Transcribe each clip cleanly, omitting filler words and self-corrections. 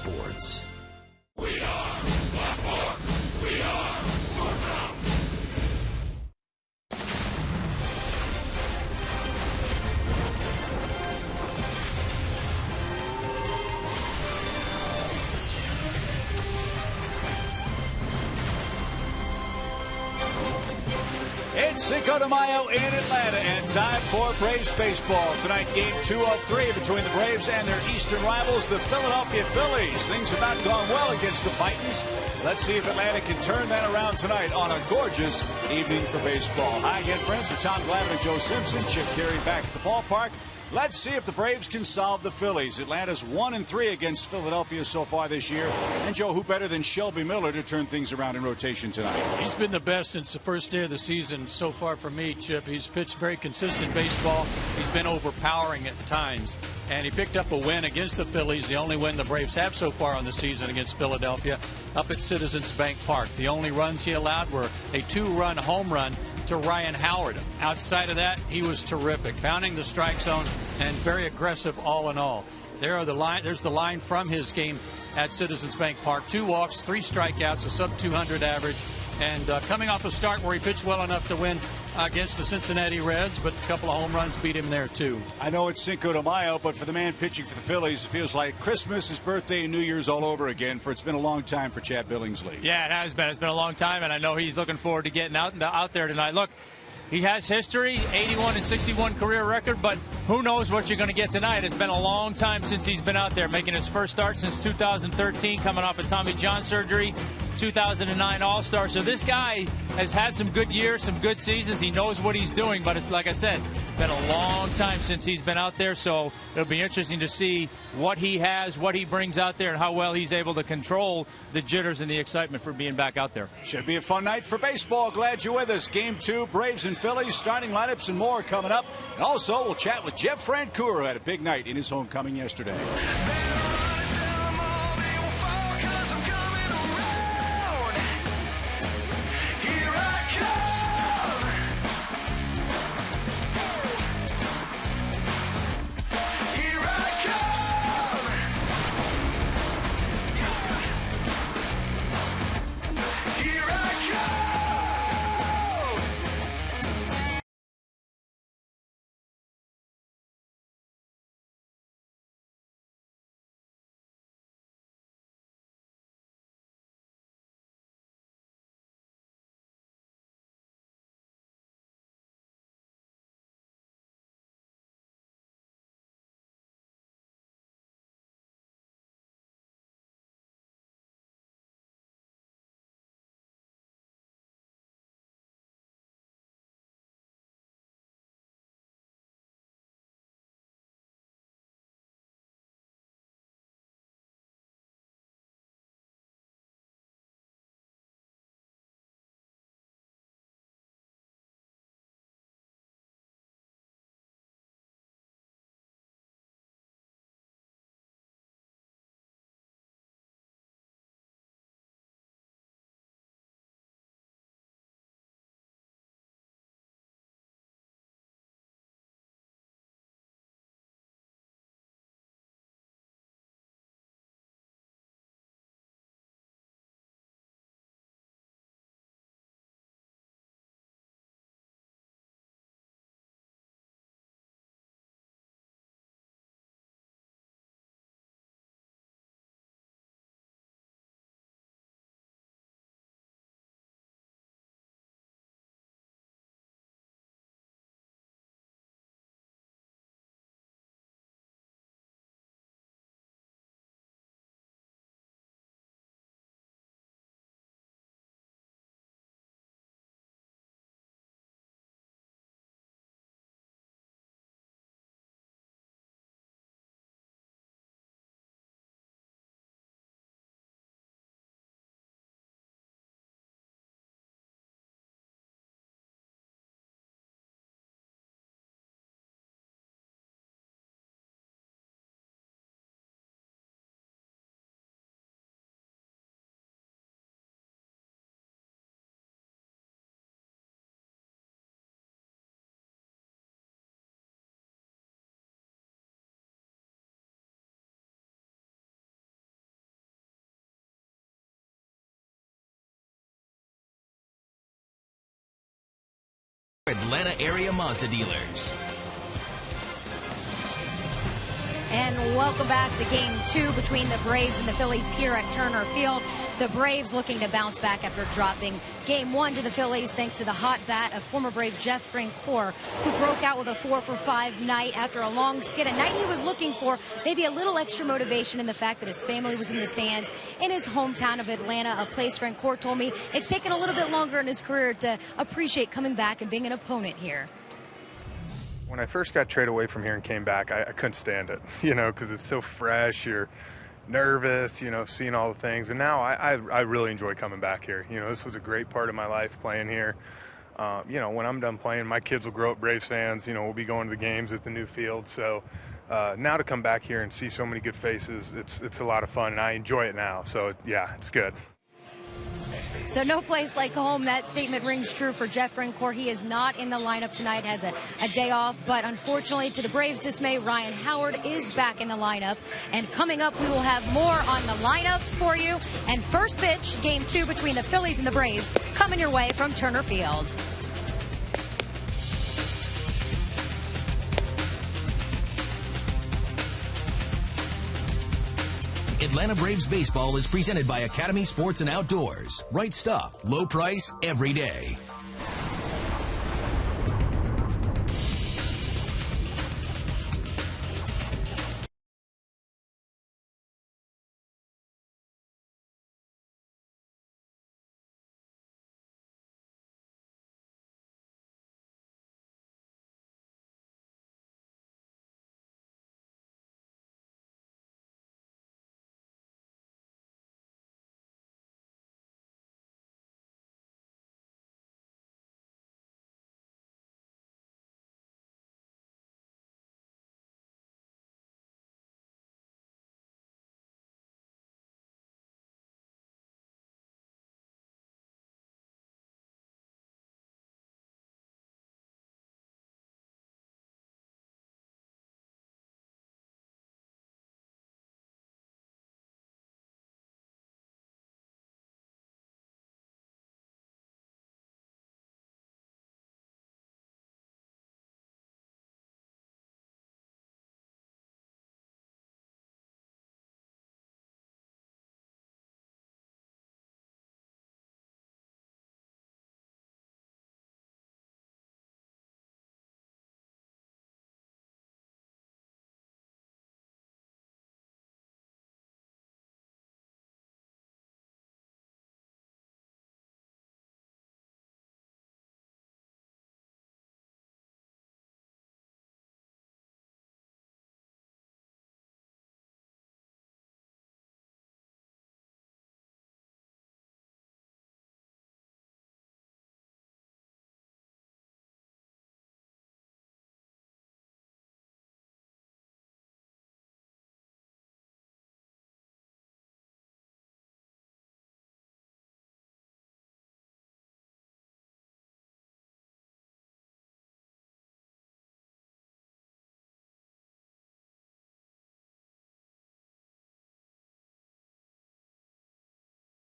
sports. We are Blackboard. We are Sports Zone. It's Cinco de Mayo in Atlanta, and time for Braves baseball. Tonight, game 2 of 3 between the Braves and their eastern rivals, the Philadelphia Phillies. Things have not gone well against the Titans. Let's see if Atlanta can turn that around tonight on a gorgeous evening for baseball. Hi again, friends. With Tom Glavine and Joe Simpson. Chip Carey back at the ballpark. Let's see if the Braves can solve the Phillies. Atlanta's 1-3 against Philadelphia so far this year. And, Joe, who better than Shelby Miller to turn things around in rotation tonight? He's been the best since the first day of the season so far for me, Chip. He's pitched very consistent baseball. He's been overpowering at times. And he picked up a win against the Phillies, the only win the Braves have so far on the season against Philadelphia, up at Citizens Bank Park. The only runs he allowed were a 2-run home run to Ryan Howard. Outside of that, he was terrific, pounding the strike zone and very aggressive all in all. There's the line from his game at Citizens Bank Park. 2 walks, 3 strikeouts, a sub-200 average, and coming off a start where he pitched well enough to win against the Cincinnati Reds, but a couple of home runs beat him there too. I know it's Cinco de Mayo, but for the man pitching for the Phillies, it feels like Christmas, his birthday, and New Year's all over again. It's been a long time for Chad Billingsley. Yeah, it has been. It's been a long time, and I know he's looking forward to getting out there tonight. Look, he has history, 81-61 career record, but who knows what you're going to get tonight. It's been a long time since he's been out there, making his first start since 2013, coming off a Tommy John surgery, 2009 All-Star. So this guy has had some good years, some good seasons. He knows what he's doing, but it's like I said, been a long time since he's been out there, so it'll be interesting to see what he has, what he brings out there, and how well he's able to control the jitters and the excitement for being back out there. Should be a fun night for baseball. Glad you're with us. Game 2, Braves and Phillies, starting lineups and more coming up. And also, we'll chat with Jeff Francoeur, who had a big night in his homecoming yesterday. Atlanta area Mazda dealers. And welcome back to Game 2 between the Braves and the Phillies here at Turner Field. The Braves looking to bounce back after dropping Game 1 to the Phillies thanks to the hot bat of former Brave Jeff Francoeur, who broke out with a 4-for-5 night after a long skid. A night he was looking for maybe a little extra motivation in the fact that his family was in the stands in his hometown of Atlanta, a place Francoeur told me it's taken a little bit longer in his career to appreciate coming back and being an opponent here. When I first got traded away from here and came back, I couldn't stand it, you know, because it's so fresh. You're nervous, you know, seeing all the things. And now I really enjoy coming back here. You know, this was a great part of my life playing here. You know, when I'm done playing, my kids will grow up Braves fans. You know, we'll be going to the games at the new field. So now to come back here and see so many good faces, it's a lot of fun, and I enjoy it now. So, yeah, it's good. So no place like home. That statement rings true for Jeff Francoeur. He is not in the lineup tonight, has a day off. But unfortunately, to the Braves' dismay, Ryan Howard is back in the lineup. And coming up, we will have more on the lineups for you. And first pitch, Game 2 between the Phillies and the Braves, coming your way from Turner Field. Atlanta Braves baseball is presented by Academy Sports and Outdoors. Right stuff, low price, every day.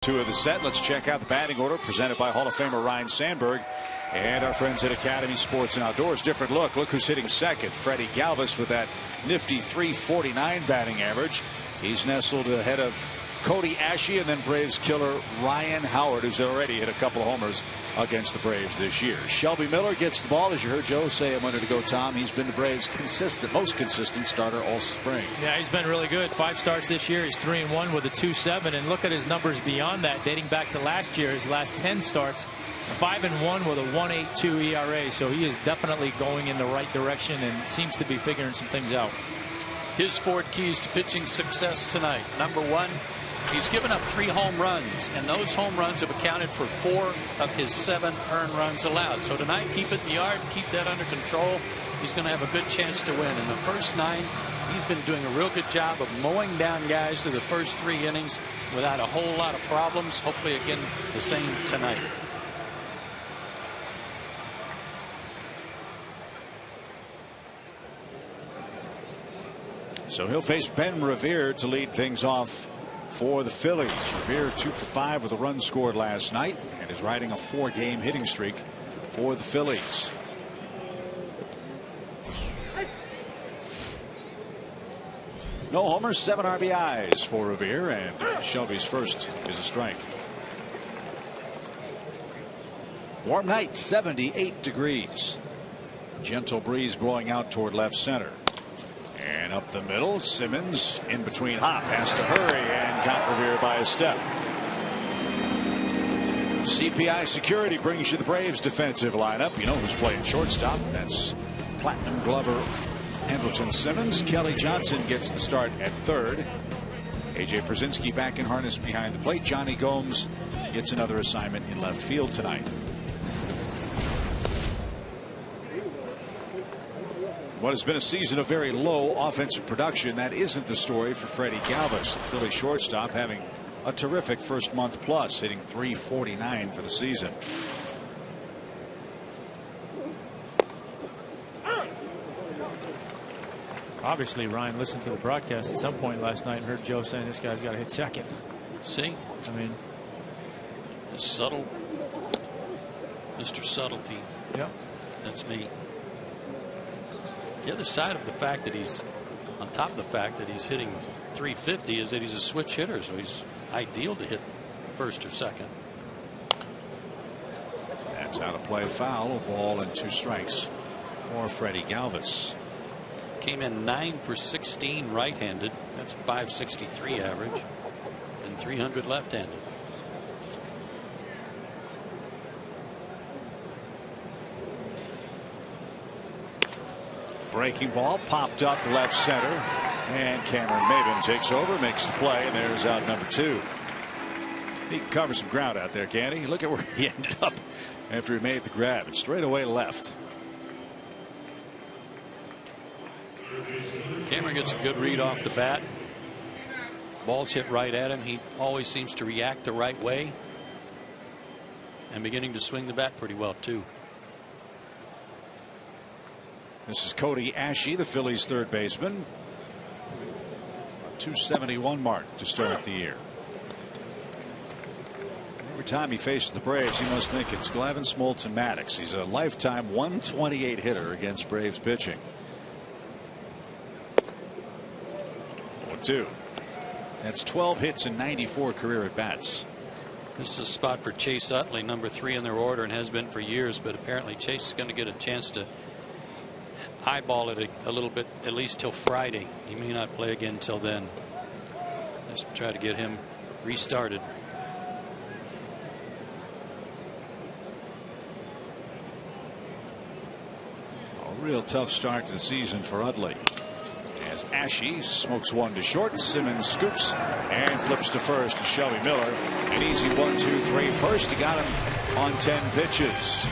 Two of the set. Let's check out the batting order presented by Hall of Famer Ryne Sandberg and our friends at Academy Sports and Outdoors. Different look. Look who's hitting second. Freddie Galvis with that nifty .349 batting average. He's nestled ahead of Cody Asche and then Braves killer Ryan Howard, who's already hit a couple of homers against the Braves this year. Shelby Miller gets the ball, as you heard Joe say a minute ago, Tom. He's been the Braves' most consistent starter all spring. Yeah, he's been really good. 5 starts this year. He's 3-1 with a 2.7, and look at his numbers beyond that, dating back to last year. His last 10 starts, 5-1 with a 1.82 ERA. So he is definitely going in the right direction and seems to be figuring some things out. His 4 keys to pitching success tonight. Number 1, he's given up 3 home runs, and those home runs have accounted for 4 of his 7 earned runs allowed. So tonight, keep it in the yard, keep that under control. He's going to have a good chance to win. In the first 9, he's been doing a real good job of mowing down guys through the first 3 innings without a whole lot of problems. Hopefully, again, the same tonight. So he'll face Ben Revere to lead things off for the Phillies. Revere 2 for 5 with a run scored last night and is riding a 4-game hitting streak for the Phillies. No homers, 7 RBIs for Revere, and Shelby's first is a strike. Warm night, 78 degrees. Gentle breeze blowing out toward left center. And up the middle, Simmons in between hop, has to hurry and got Revere by a step. CPI Security brings you the Braves defensive lineup. You know who's playing shortstop. That's Platinum Glover Andrelton Simmons. Kelly Johnson gets the start at third. AJ Przinsky back in harness behind the plate. Johnny Gomes gets another assignment in left field tonight. What has been a season of very low offensive production, that isn't the story for Freddie Galvis, the Philly shortstop, having a terrific first month plus, hitting .349 for the season. Obviously, Ryan listened to the broadcast at some point last night and heard Joe saying this guy's got to hit second. See, I mean, it's subtle, Mr. Subtlety. Yep, that's me. The other side of the fact that he's on top of the fact that he's hitting .350 is that he's a switch hitter, so he's ideal to hit first or second. That's out of play, foul, a ball and 2 strikes for Freddie Galvis. Came in 9 for 16 right-handed. That's a .563 average, and 300 left-handed. Breaking ball popped up left center, and Cameron MAYBIN takes over, makes the play, and there's out number 2. He can cover some ground out there, can't he? Look at where he ended up after he made the grab. It's straight away left. Cameron gets a good read off the bat. Ball's hit right at him. He always seems to react the right way, and beginning to swing the bat pretty well too. This is Cody Ashe, the Phillies' third baseman. .271 mark to start the year. Every time he faces the Braves, he must think it's Glavine, Smoltz, and Maddox. He's a lifetime 128 hitter against Braves pitching. 0-2. That's 12 hits and 94 career at bats. This is a spot for Chase Utley, number 3 in their order, and has been for years. But apparently Chase is going to get a chance to eyeball it a little bit, at least till Friday. He may not play again till then. Just try to get him restarted. A real tough start to the season for Utley. As Ashe smokes one to short, Simmons scoops and flips to first to Shelby Miller. An easy 1-2-3 first. He got him on 10 pitches.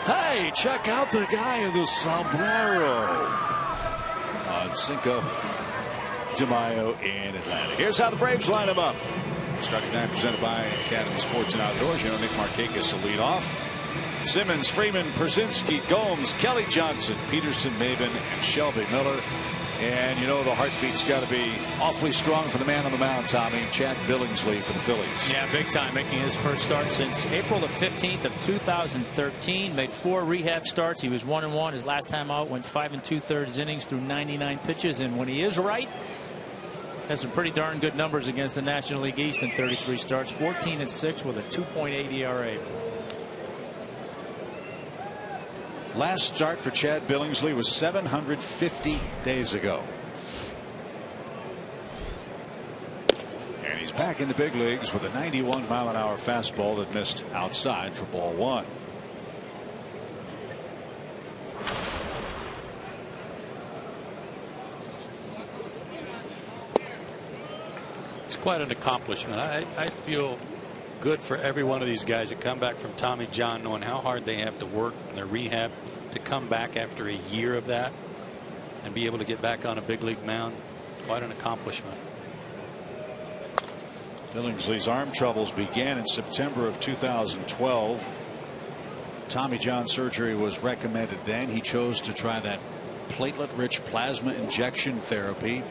Hey, check out the guy in the sombrero on Cinco de Mayo in Atlanta. Here's how the Braves line him up. Starting nine presented by Academy Sports and Outdoors. You know, Nick Markakis will lead off. Simmons, Freeman, Przinski, Gomes, Kelly Johnson, Peterson, MAYBIN, and Shelby Miller. And you know the heartbeat's got to be awfully strong for the man on the mound, Tommy. Chad Billingsley for the Phillies. Yeah, big time, making his first start since April the 15th of 2013. Made 4 rehab starts. He was 1-1 his last time out. Went 5 2/3 innings through 99 pitches. And when he is right, has some pretty darn good numbers against the National League East in 33 starts. 14-6 with a 2.8 ERA. Last start for Chad Billingsley was 750 days ago. And he's back in the big leagues with a 91-mile-an-hour fastball that missed outside for ball 1. It's quite an accomplishment. I feel good for every one of these guys that come back from Tommy John, knowing how hard they have to work in their rehab to come back after a year of that and be able to get back on a big league mound. Quite an accomplishment. Billingsley's arm troubles began in September of 2012. Tommy John surgery was recommended then. He chose to try that platelet-rich plasma injection therapy.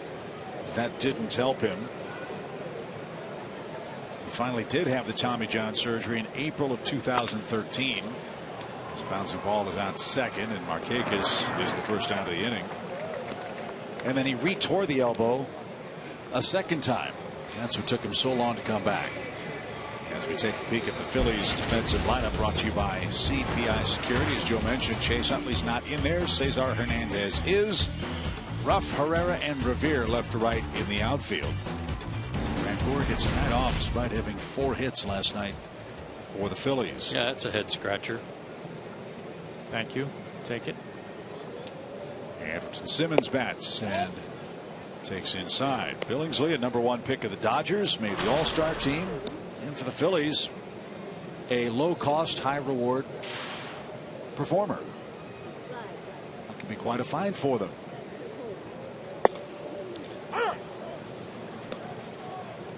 That didn't help him. He finally did have the Tommy John surgery in April of 2013. This bouncing ball is out second, and Markakis is the first out of the inning. And then he retore the elbow a second time. That's what took him so long to come back. As we take a peek at the Phillies defensive lineup, brought to you by CPI Security. As Joe mentioned, Chase Utley's not in there. Cesar Hernandez is. Ruff, Herrera, and Revere left to right in the outfield. Vancouver gets a night off despite having 4 hits last night for the Phillies. Yeah, that's a head scratcher. Thank you. Take it. Anderson Simmons bats and takes inside. Billingsley, a #1 pick of the Dodgers, made the All-Star team. And for the Phillies, a low-cost, high-reward performer. That could be quite a find for them.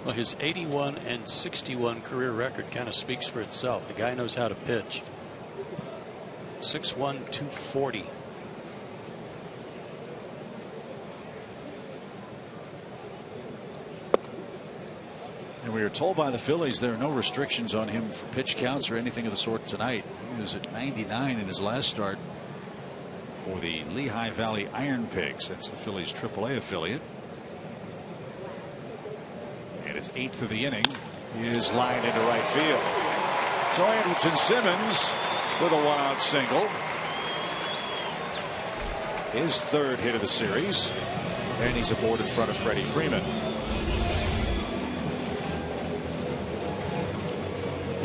Well, his 81 and 61 career record kind of speaks for itself. The guy knows how to pitch. 6'1", 240. And we are told by the Phillies there are no restrictions on him for pitch counts or anything of the sort tonight. He was at 99 in his last start for the Lehigh Valley Iron Pigs. That's the Phillies AAA affiliate. And his 8th of the inning is lined into right field. So Anderson Simmons with a 1-out single. His 3rd hit of the series. And he's aboard in front of Freddie Freeman.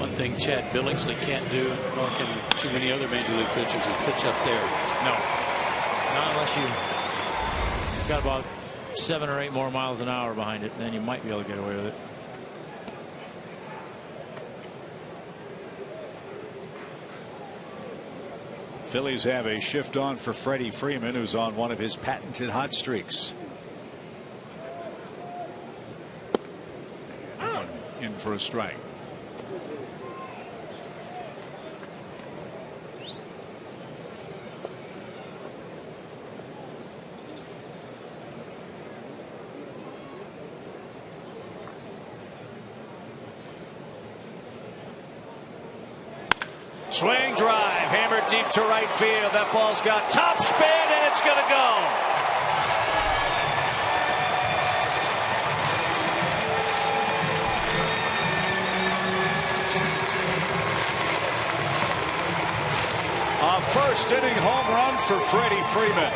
One thing Chad Billingsley can't do, nor can too many other major league pitchers, is pitch up there. No. Not unless you've got about 7 or 8 more miles an hour behind it. Then you might be able to get away with it. Phillies have a shift on for Freddie Freeman, who's on one of his patented hot streaks. In for a strike. Swing drive, hammered deep to right field. That ball's got top spin, and it's going to go. A first inning home run for Freddie Freeman.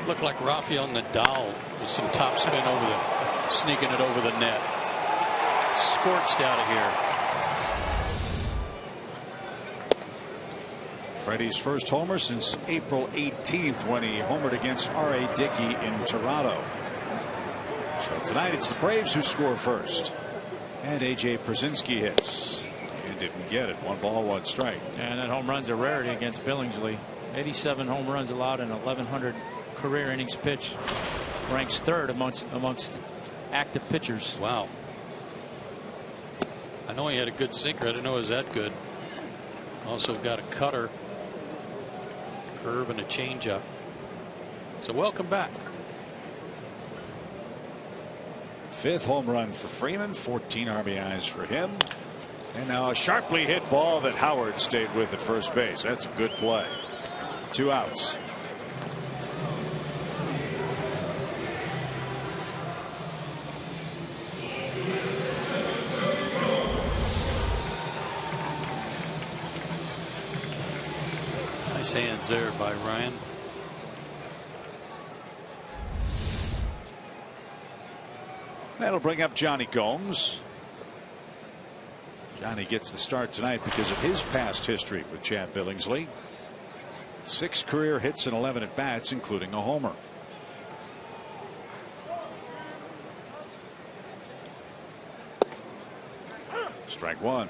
Looked like Rafael Nadal with some top spin over the, sneaking it over the net. Scorched out of here. Freddie's first homer since April 18th when he homered against R.A. Dickey in Toronto. So tonight it's the Braves who score first. And A.J. Pierzynski hits. And didn't get it. 1 ball, 1 strike. And that home run's a rarity against Billingsley. 87 home runs allowed in 1,100 career innings pitched. Ranks 3rd amongst active pitchers. Wow. I know he had a good sinker. I didn't know it was that good. Also got a cutter, curve, and a changeup. So welcome back. 5th home run for Freeman. 14 RBIs for him. And now a sharply hit ball that Howard stayed with at first base. That's a good play. 2 outs. Nice hands there by Ryan. That'll bring up Johnny Gomes. Johnny gets the start tonight because of his past history with Chad Billingsley. 6 career hits and 11 at bats, including a homer. Strike 1.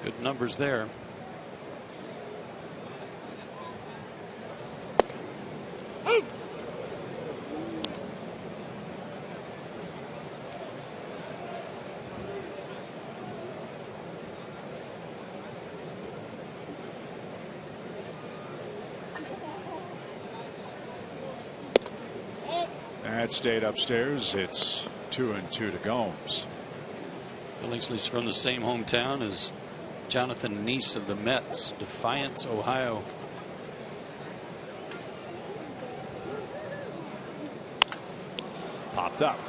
Good numbers there. That stayed upstairs. It's 2-2 to Gomes. Billingsley's from the same hometown as Jonathan Neese of the Mets, Defiance, Ohio. Popped up.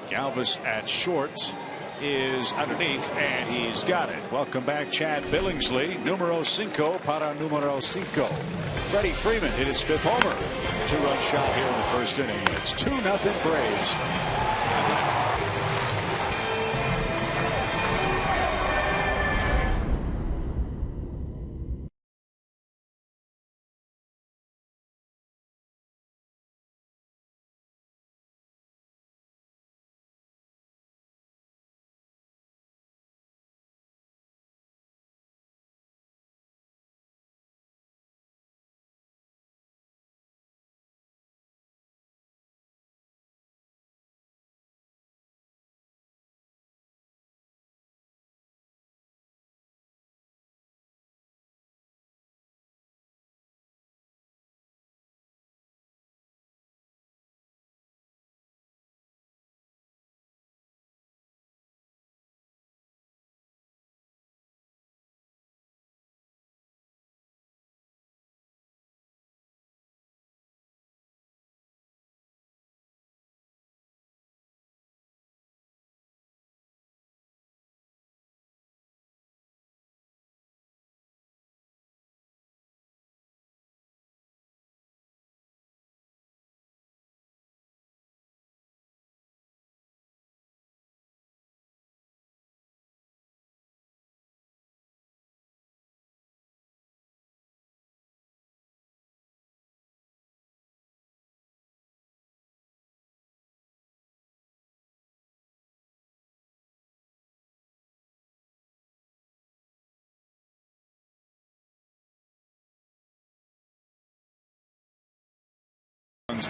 Galvis at short is underneath, and he's got it. Welcome back, Chad Billingsley. Numero 5 para numero 5. Freddie Freeman hit his 5th homer. 2-run shot here in the first inning. It's 2-0 Braves.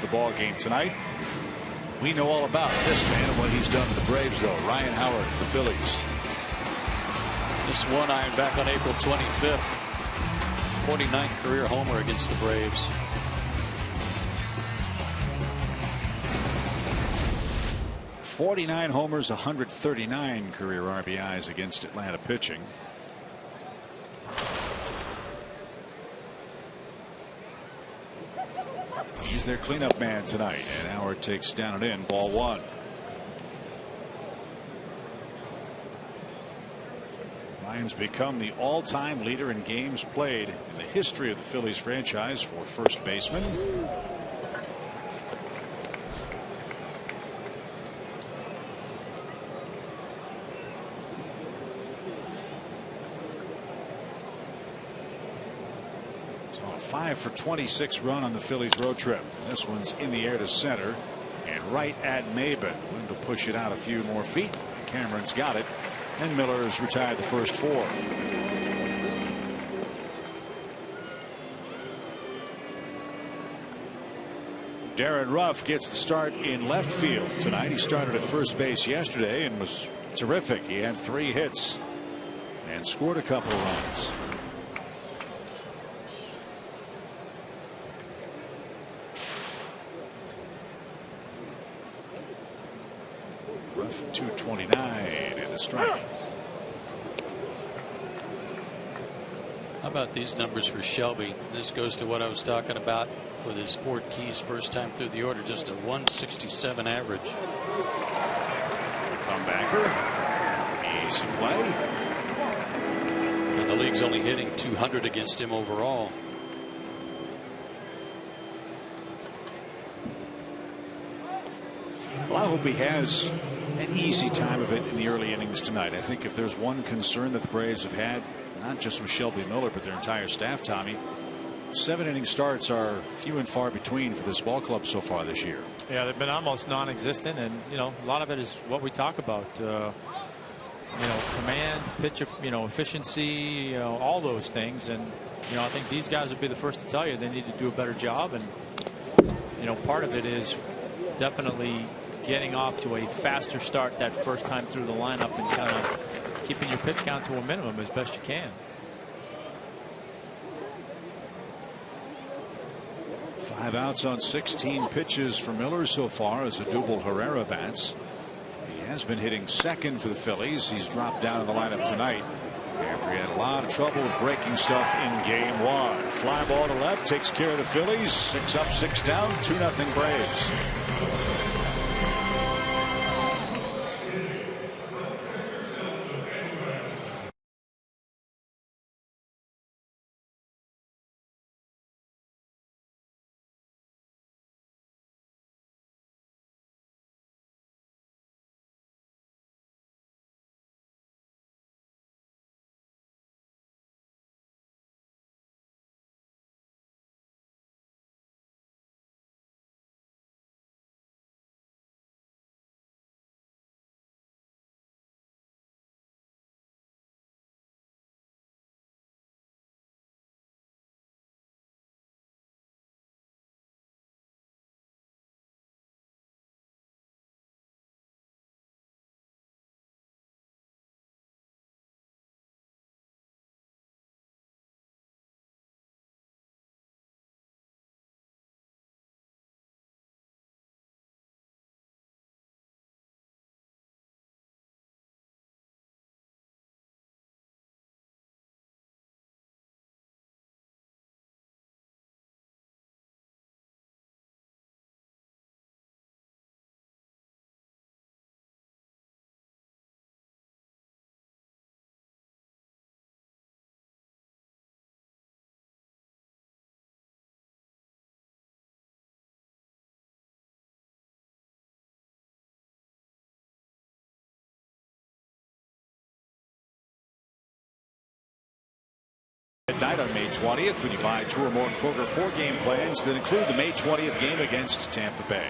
The ball game tonight. We know all about this man and what he's done to the Braves, though. Ryan Howard, the Phillies. This one iron back on April 25th. 49th career homer against the Braves. .49 homers, 139 career RBIs against Atlanta pitching. He's their cleanup man tonight, and Howard takes down and in, ball 1. Ryan's become the all-time leader in games played in the history of the Phillies franchise for first baseman. So a 5 for 26 run on the Phillies road trip. This one's in the air to center and right at MAYBIN. Willing to push it out a few more feet. Cameron's got it, and Miller's retired the first 4. Darren Ruff gets the start in left field tonight. He started at first base yesterday and was terrific. He had 3 hits and scored a couple of runs. Ruff 229 and a strike. How about these numbers for Shelby? This goes to what I was talking about with his Ford Keys first time through the order. Just a 167 average. Comebacker. Easy play. And the league's only hitting 200 against him overall. Well, I hope he has an easy time of it in the early innings tonight. I think if there's one concern that the Braves have had, not just with Shelby Miller, but their entire staff, Tommy, 7-inning starts are few and far between for this ball club so far this year. Yeah, they've been almost non-existent, and a lot of it is what we talk about. Command, pitch, efficiency, all those things, and I think these guys would be the first to tell you they need to do a better job, and part of it is definitely getting off to a faster start that first time through the lineup and kind of keeping your pitch count to a minimum as best you can. 5 outs on 16 pitches for Miller so far as Adubel Herrera bats. He has been hitting second for the Phillies. He's dropped down in the lineup tonight after he had a lot of trouble with breaking stuff in game 1. Fly ball to left takes care of the Phillies. 6 up, 6 down, 2-0 Braves. Midnight on May 20th when you buy 2 or more Kroger 4-game plans that include the May 20th game against Tampa Bay.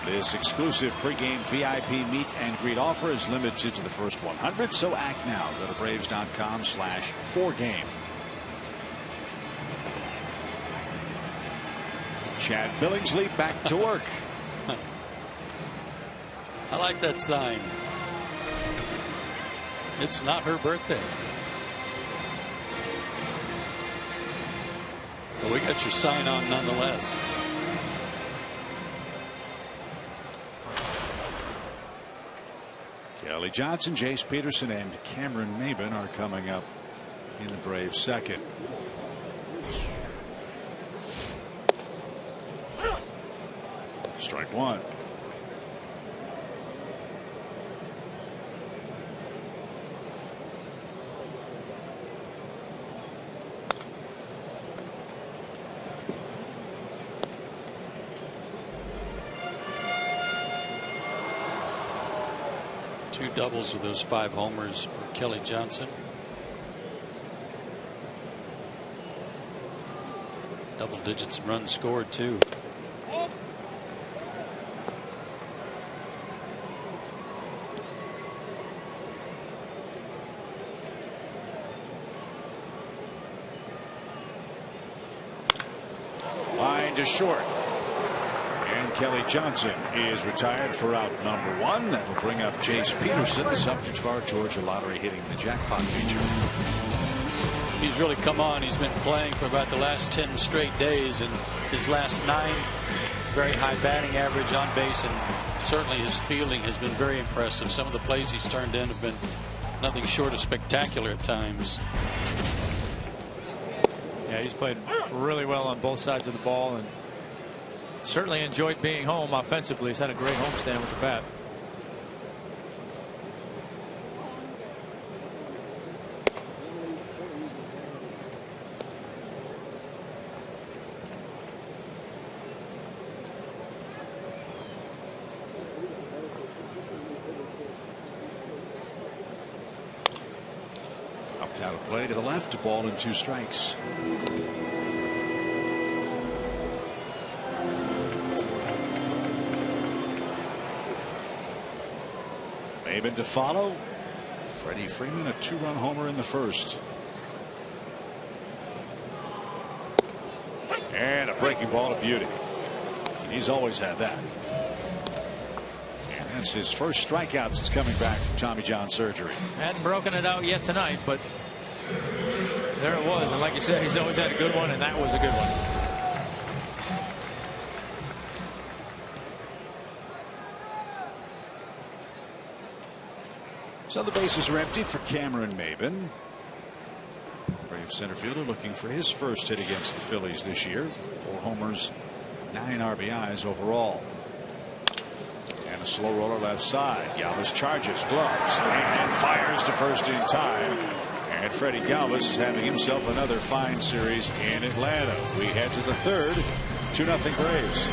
This exclusive pregame VIP meet and greet offer is limited to the first 100, so act now. Go to Braves.com/4game. Chad Billingsley back to work. I like that sign. It's not her birthday. But we got your sign on nonetheless. Kelly Johnson, Jace Peterson, and Cameron Maybin are coming up in the Braves' second. Strike 1. 2 doubles with those 5 homers for Kelly Johnson. Double digits in runs scored too. Line to short. And Kelly Johnson is retired for out number 1. That'll bring up Jace Peterson, the subject of our Georgia lottery hitting the jackpot feature. He's really come on. He's been playing for about the last 10 straight days, and his last 9, very high batting average on base, and certainly his fielding has been very impressive. Some of the plays he's turned in have been nothing short of spectacular at times. Yeah, he's played really well on both sides of the ball and certainly enjoyed being home offensively. He's had a great homestand with the bat. Upped out of play to the left, a ball and 2 strikes. MAYBIN to follow. Freddie Freeman, a 2-run homer in the first. And a breaking ball to beauty. He's always had that. And that's his first strikeout since coming back from Tommy John surgery. Hadn't broken it out yet tonight, but there it was. And like you said, he's always had a good one, and that was a good one. So the bases are empty for Cameron MAYBIN. Brave center fielder looking for his first hit against the Phillies this year. 4 homers, 9 RBIs overall. And a slow roller left side. Galvis charges, gloves, and fires to first in time. And Freddie Galvis is having himself another fine series in Atlanta. We head to the 3rd. 2-0 Braves.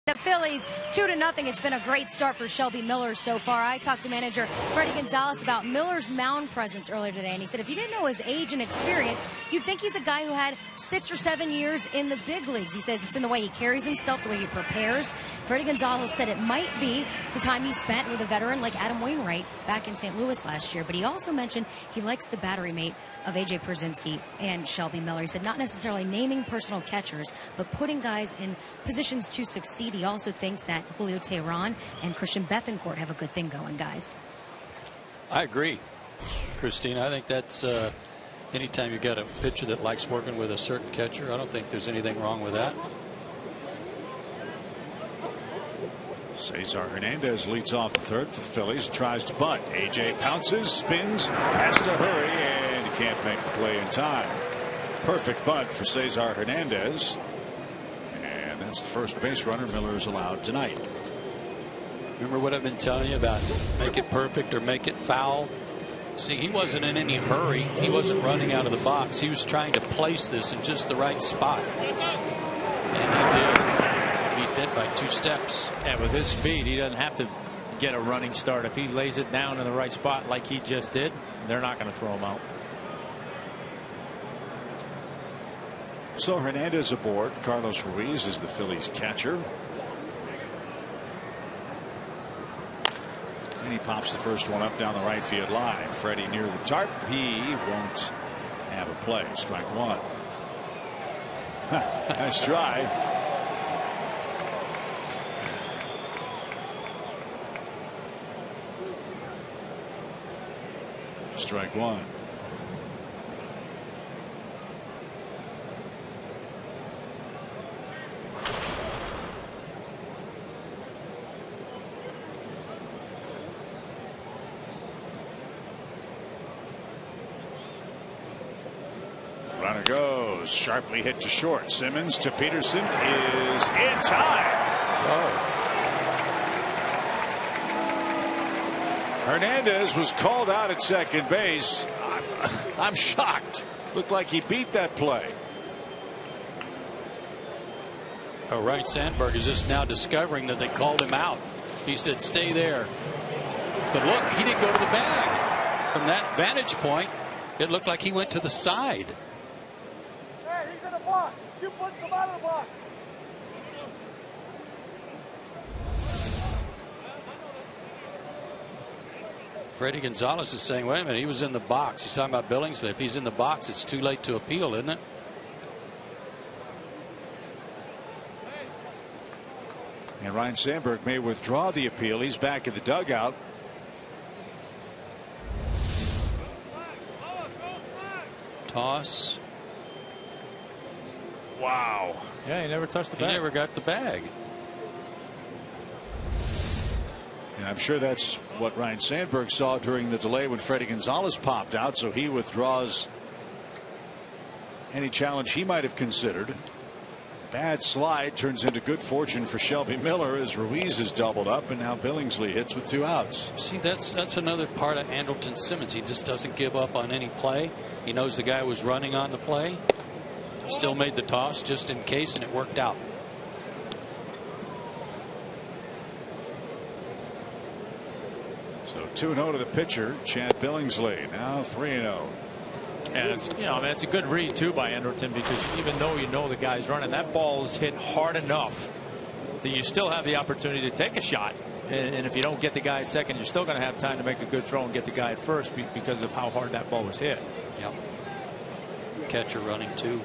The Phillies 2-0. It's been a great start for Shelby Miller so far. I talked to manager Freddie Gonzalez about Miller's mound presence earlier today, and he said if you didn't know his age and experience, you'd think he's a guy who had 6 or 7 years in the big leagues. He says it's in the way he carries himself, the way he prepares. Freddie Gonzalez said it might be the time he spent with a veteran like Adam Wainwright back in St. Louis last year, but he also mentioned he likes the battery mate of A.J. Pierzynski and Shelby Miller. He said not necessarily naming personal catchers, but putting guys in positions to succeed. He also thinks that Julio Teheran and Christian Bethancourt have a good thing going, guys. I agree, Christina. I think that's anytime you got a pitcher that likes working with a certain catcher, I don't think there's anything wrong with that. Cesar Hernandez leads off the 3rd for the Phillies, tries to bunt. AJ pounces, spins, has to hurry, and he can't make the play in time. Perfect bunt for Cesar Hernandez. and that's the first base runner Miller is allowed tonight. Remember what I've been telling you about make it perfect or make it foul? See, he wasn't in any hurry. He wasn't running out of the box. He was trying to place this in just the right spot. And he did. He did by 2 steps. And with his speed, he doesn't have to get a running start. If he lays it down in the right spot like he just did, they're not going to throw him out. So Hernandez aboard. Carlos Ruiz is the Phillies catcher. And he pops the first one up down the right field line. Freddie near the tarp. He won't have a play. Strike 1. Nice try. Strike 1. Runner goes sharply hit to short. Simmons to Peterson is in time. Hernandez was called out at second base. I'm shocked. Looked like he beat that play. Oh, right. Sandberg is just now discovering that they called him out. He said, stay there. But look, he didn't go to the bag. From that vantage point, it looked like he went to the side. Hey, he's in the box. You put him out of the box. Freddie Gonzalez is saying, wait a minute, he was in the box. He's talking about Billingsley. If he's in the box, it's too late to appeal, isn't it? And Ryan Sandberg may withdraw the appeal. He's back in the dugout. Toss. Wow. Yeah, he never touched the bag. He never got the bag. And I'm sure that's what Ryan Sandberg saw during the delay when Freddie Gonzalez popped out. So he withdraws any challenge he might have considered. Bad slide turns into good fortune for Shelby Miller as Ruiz is doubled up, and now Billingsley hits with 2 outs. See, that's another part of Andrelton Simmons. He just doesn't give up on any play. He knows the guy was running on the play. Still made the toss just in case, and it worked out. So 2-0 to the pitcher, Chad Billingsley. Now 3-0. And it's, you know, I mean, it's a good read too by Andrelton, because even though you know the guy's running, that ball is hit hard enough that you still have the opportunity to take a shot. And if you don't get the guy at second, you're still going to have time to make a good throw and get the guy at first because of how hard that ball was hit. Yep. Catcher running too.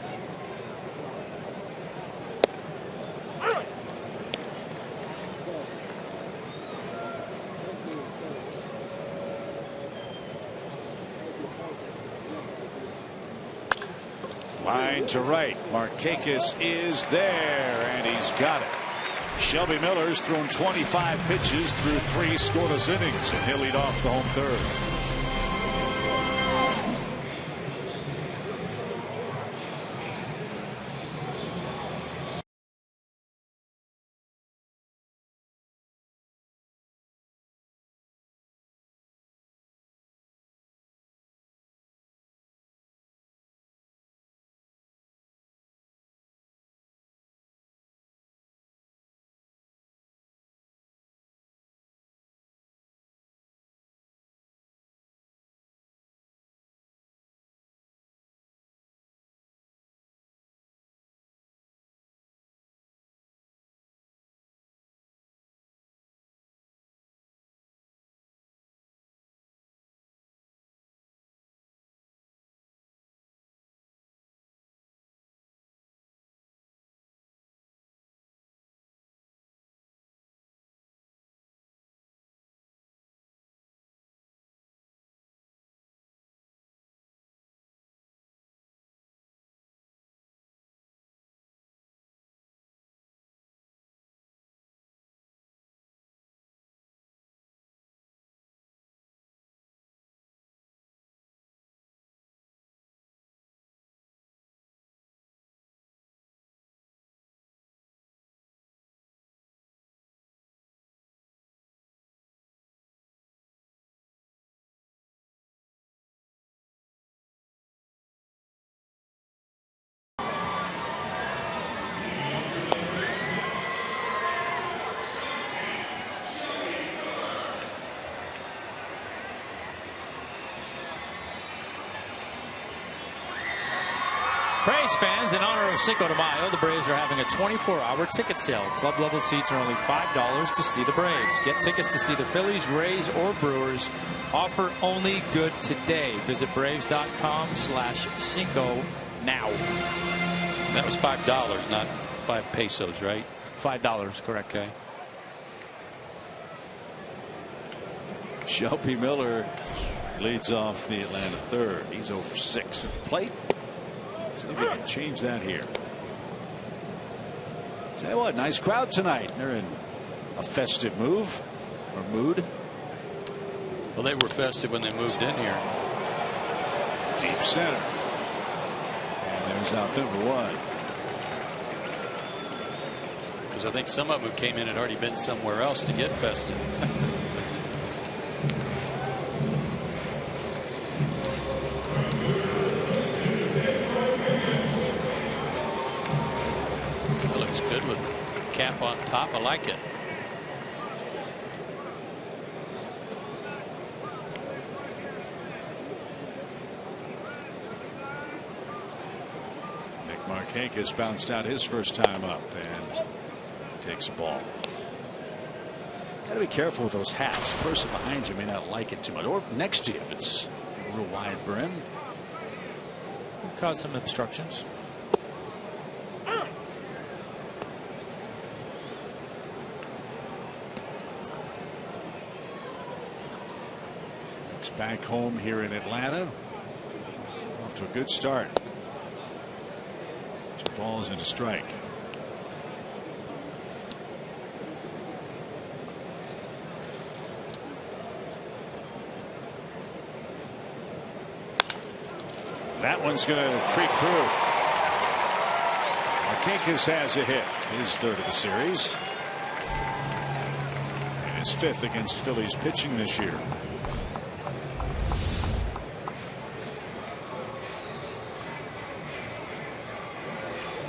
Line to right. Markakis is there, and he's got it. Shelby Miller's thrown 25 pitches through 3 scoreless innings, and he'll lead off the home third. Braves fans, in honor of Cinco de Mayo, the Braves are having a 24-hour ticket sale. Club level seats are only $5 to see the Braves. Get tickets to see the Phillies, Rays, or Brewers. Offer only good today. Visit Braves.com/Cinco now. That was $5, not 5 pesos, right? $5, correct. Okay. Shelby Miller leads off the Atlanta third. He's 0 for 6 at the plate. See if we can change that here. Tell you what, nice crowd tonight. They're in a festive mood. Well, they were festive when they moved in here. Deep center. And there's out number 1. Because I think some of them who came in had already been somewhere else to get festive. Cap on top. I like it. MARKAKIS bounced out his first time up and takes a ball. Got to be careful with those hats. The person behind you may not like it too much, or next to you if it's a real wide brim. Cause some obstructions. Back home here in Atlanta. Off to a good start. 2 balls and a strike. That one's going to creep through. MARKAKIS has a hit. His 3rd of the series. And his 5th against Phillies pitching this year.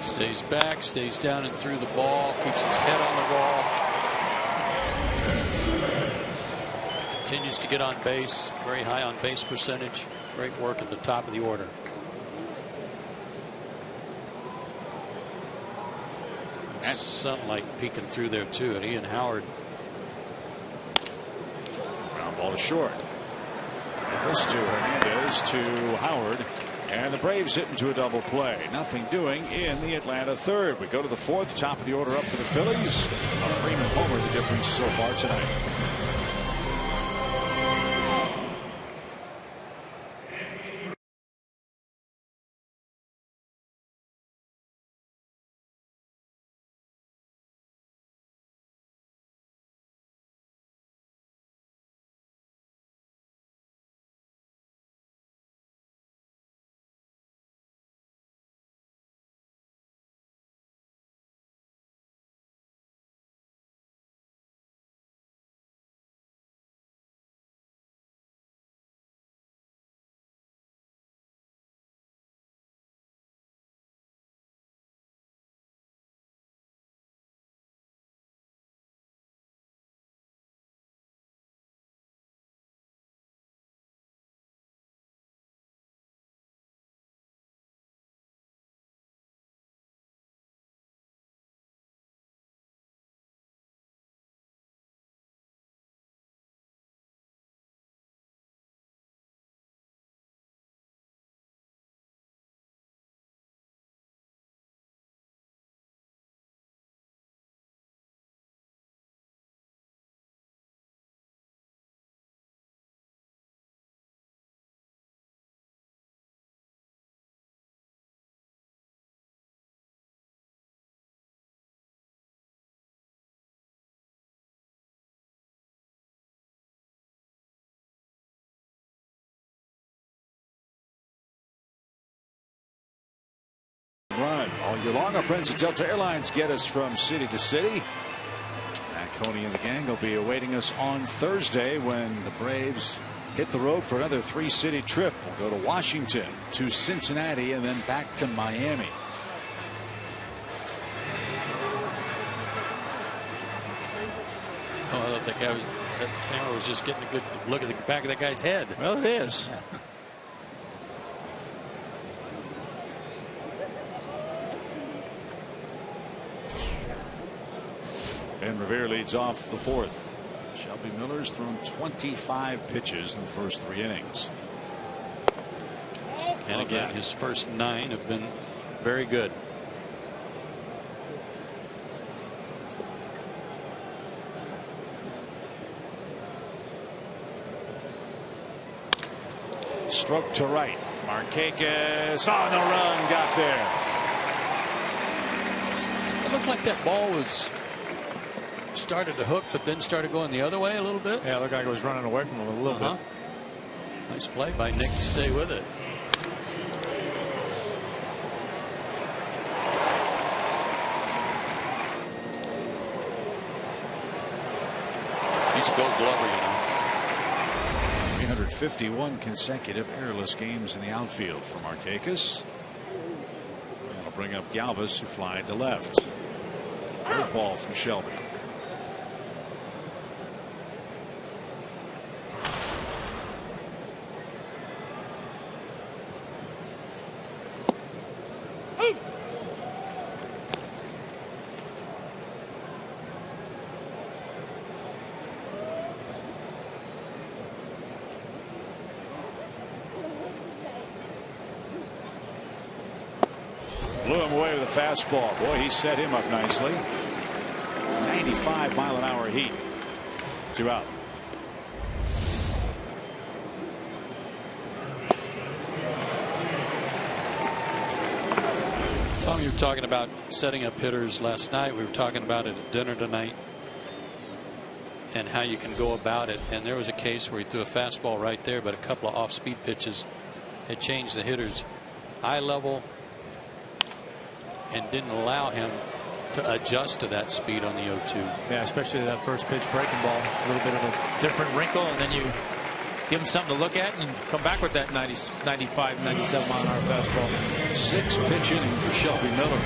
Stays back, stays down and through the ball, keeps his head on the ball. Continues to get on base, very high on base percentage. Great work at the top of the order. Sunlight peeking through there too, and Ian Howard. Ground ball to short. This to Hernandez to Howard. And the Braves hit into a double play. Nothing doing in the Atlanta third. We go to the 4th. Top of the order up for the Phillies. A Freeman homer, the difference so far tonight. Run all year long. Our friends at Delta Airlines get us from city to city. Matt Coney and the gang will be awaiting us on Thursday when the Braves hit the road for another 3-city trip. We'll go to Washington, to Cincinnati, and then back to Miami. Oh, I thought that camera was just getting a good look at the back of that guy's head. Well, it is. And Revere leads off the fourth. Shelby Miller's thrown 25 pitches in the first 3 innings. And again, his first 9 have been very good. Stroke to right. Markakis on the run, got there. It looked like that ball was started to hook, but then started going the other way a little bit. Yeah, it looked like it was running away from him a little bit. Nice play by Nick to stay with it. He's a Gold Glover, you know. 351 consecutive errorless games in the outfield for Markakis. That'll bring up Galvis, who flied to left. Good ball from Shelby. Blew him away with a fastball. Boy, he set him up nicely. 95-mile-an-hour heat. 2 out. Tom, you were talking about setting up hitters last night. We were talking about it at dinner tonight and how you can go about it. And there was a case where he threw a fastball right there, but a couple of off-speed pitches had changed the hitter's eye level and didn't allow him to adjust to that speed on the 0-2. Yeah, especially that first pitch breaking ball. A little bit of a different wrinkle, and then you give him something to look at and come back with that 95, 97 mile an hour fastball. 6-pitch inning for Shelby Miller.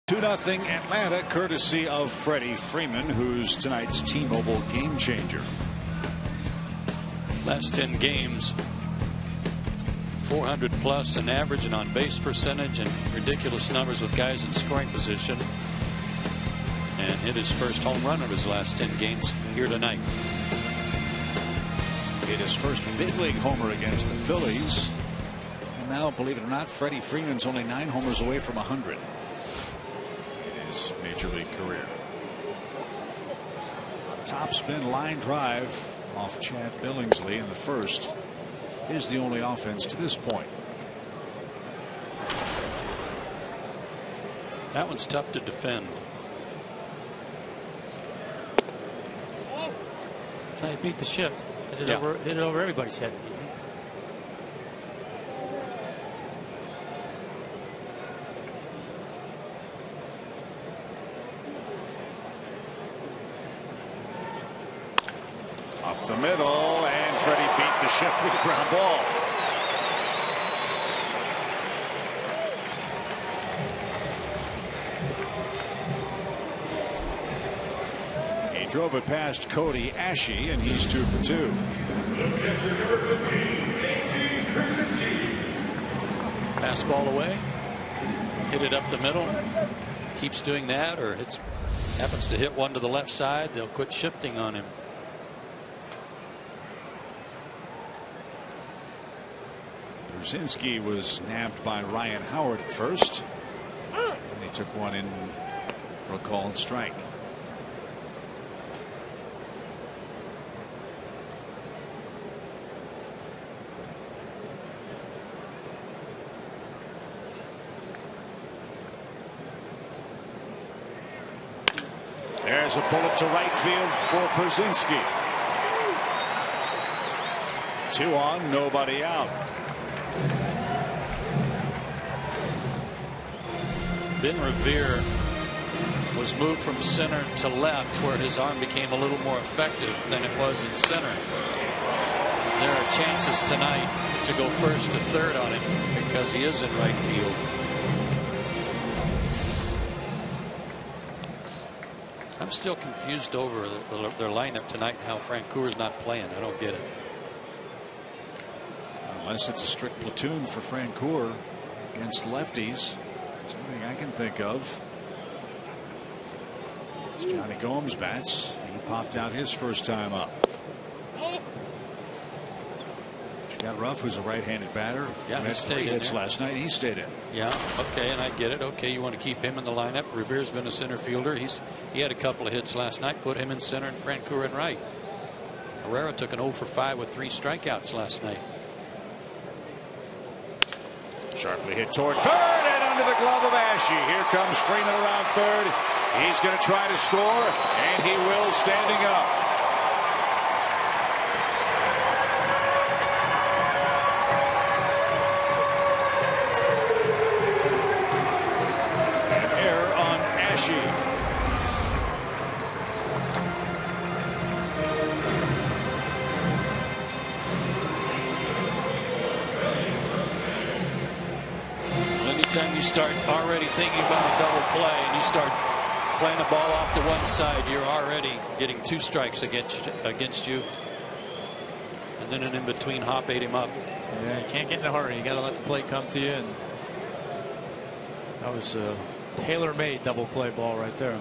Two 2-0 Atlanta, courtesy of Freddie Freeman, who's tonight's T-Mobile game changer. Last 10 games, 400 plus in average and on base percentage, and ridiculous numbers with guys in scoring position. And hit his first home run of his last 10 games here tonight. Hit his first big league homer against the Phillies. And now, believe it or not, Freddie Freeman's only 9 homers away from 100 in his major league career. Top spin line drive off Chad Billingsley in the first is the only offense to this point. That one's tough to defend. That's how you beat the shift. Hit it over everybody's head. Up the middle, and Freddie beat the a shift with a ground ball. He drove it past Cody Ashe, and he's 2 for 2. Pass ball away. Hit it up the middle. Keeps doing that, or happens to hit one to the left side. They'll quit shifting on him. Brzezinski was nabbed by Ryan Howard at first. And he took one in for a called strike. There's a bullet to right field for Brzezinski. 2 on, nobody out. Ben Revere was moved from center to left, where his arm became a little more effective than it was in center. There are chances tonight to go first to third on him because he is in right field. I'm still confused over their lineup tonight and how Francoeur is not playing. I don't get it. Unless it's a strict platoon for Francoeur against lefties. Something I can think of. It's Johnny Gomes bats. He popped out his first time up. Got Ruff, who's a right-handed batter. Yeah, he stayed 3 in hits there. last night. He stayed in. Yeah, okay, and I get it. Okay, you want to keep him in the lineup. Revere's been a center fielder. He had a couple of hits last night. Put him in center and Francoeur in right. Herrera took an 0 for 5 with 3 strikeouts last night. Sharply hit toward third and under the glove of Ashe. Here comes Freeman around third. He's going to try to score, and he will, standing up. An error on Ashe. Anytime you start already thinking about a double play and you start playing the ball off to one side, you're already getting 2 strikes against you. And then an in-between hop ate him up. Yeah, you can't get in a hurry. You got to let the play come to you. And that was a tailor-made double play ball right there.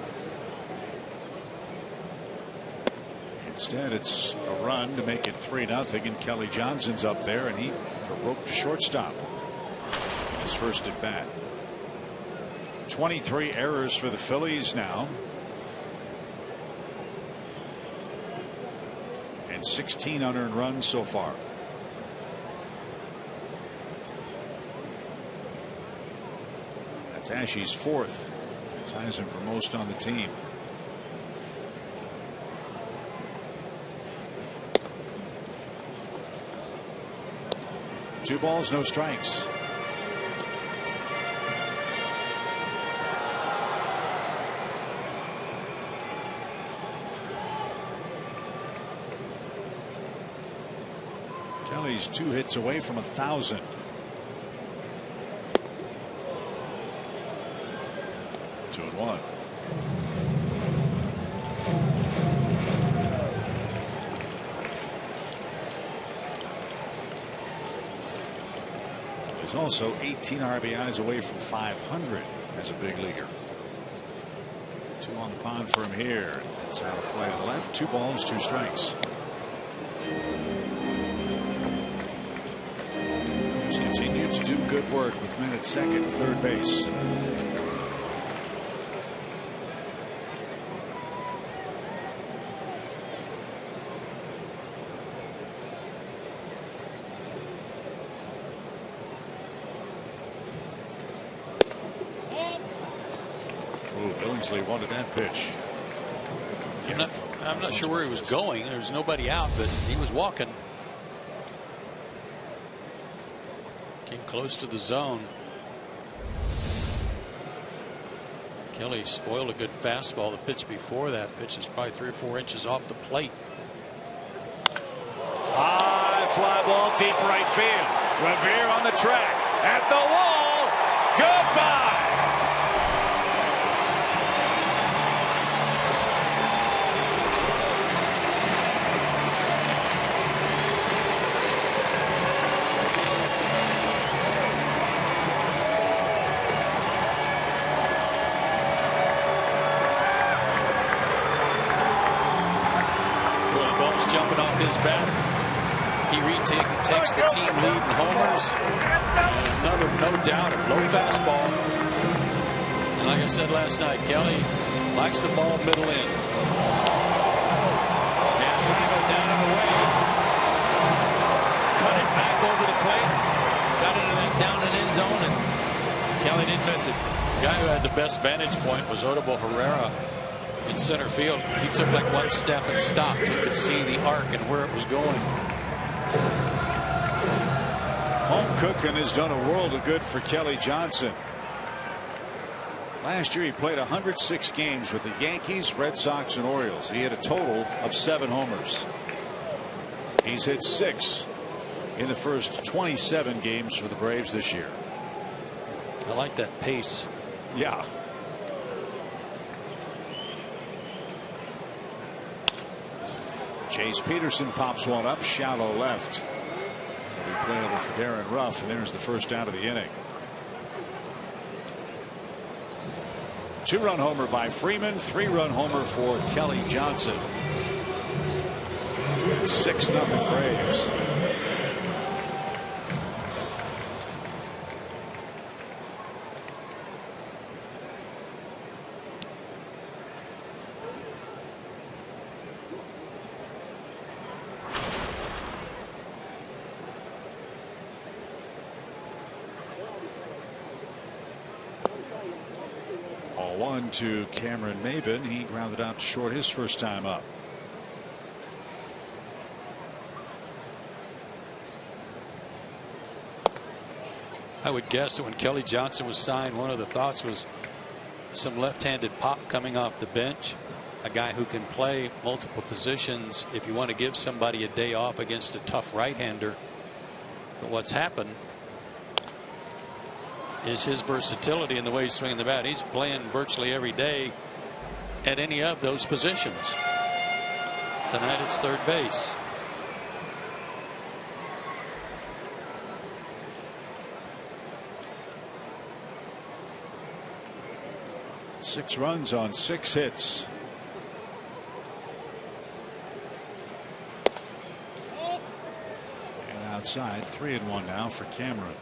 Instead, it's a run to make it 3-0, and Kelly Johnson's up there, and he roped to shortstop. His first at bat. 23 errors for the Phillies now, and 16 unearned runs so far. That's Ashe's 4th. Ties him for most on the team. Two balls, no strikes. Kelly's 2 hits away from 1,000. Two and one. He's also 18 RBIs away from 500 as a big leaguer. 2 on the pond for him here. That's out of play to left. 2 balls, 2 strikes. He's continued to do good work with men at second and third base. Billingsley wanted that pitch. I'm not sure where he was going. There was nobody out, but he was walking. Came close to the zone. Kelly spoiled a good fastball. The pitch before that pitch is probably 3 or 4 inches off the plate. High fly ball deep right field. Revere on the track. At the wall. Goodbye. Jumping off his bat. He takes the team lead in homers. Another, no doubt, low fastball. And like I said last night, Kelly likes the ball middle in. And trying to go down and away. Cut it back over the plate. Got it down and end zone, and Kelly didn't miss it. The guy who had the best vantage point was Odubel Herrera in center field. He took like one step and stopped. He could see the arc and where it was going. Home cooking has done a world of good for Kelly Johnson. Last year he played 106 games with the Yankees, Red Sox, and Orioles. He had a total of 7 homers. He's hit 6 in the first 27 games for the Braves this year. I like that pace. Yeah. Chase Peterson pops one up shallow left. It'll be playable for Darren Ruff, and there's the first out of the inning. 2-run homer by Freeman, 3-run homer for Kelly Johnson. 6-0 Braves. One to Cameron MAYBIN. He grounded out short his first time up. I would guess that when Kelly Johnson was signed, one of the thoughts was some left-handed pop coming off the bench, a guy who can play multiple positions if you want to give somebody a day off against a tough right-hander. But what's happened is his versatility in the way he's swinging the bat. He's playing virtually every day at any of those positions. Tonight it's third base. Six runs on 6 hits. And outside, 3-1 now for Cameron.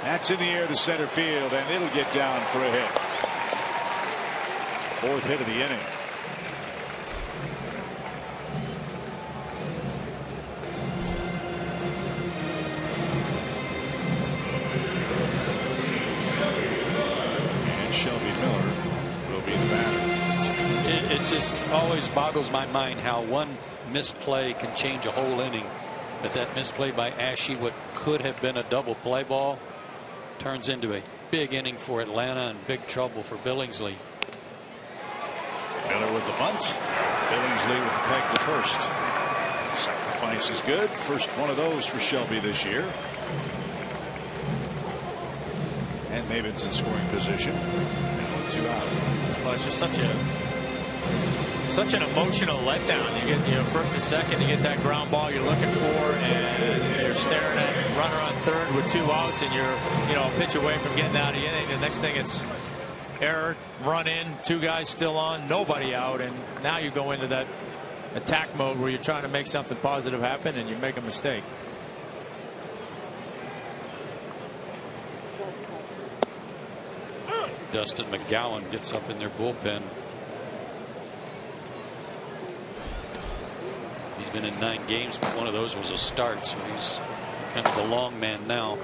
That's in the air to center field, and it'll get down for a hit. 4th hit of the inning. And Shelby Miller will be the batter. It just always boggles my mind how one misplay can change a whole inning. But that misplay by Ashe, what could have been a double play ball, turns into a big inning for Atlanta and big trouble for Billingsley. Miller with the bunt. Billingsley with the peg to first. Sacrifice is good. First one of those for Shelby this year. And MAYBIN's in scoring position. Now with 2 out. Well, it's just such an emotional letdown. You get first and second, you get that ground ball you're looking for, and you're staring at a runner on third with 2 outs, and you're a pitch away from getting out of the inning. The next thing, it's error, run in, 2 guys still on, nobody out, and now you go into that attack mode where you're trying to make something positive happen, and you make a mistake. Dustin McGowan gets up in their bullpen. He's been in 9 games, but one of those was a start, so he's kind of the long man now.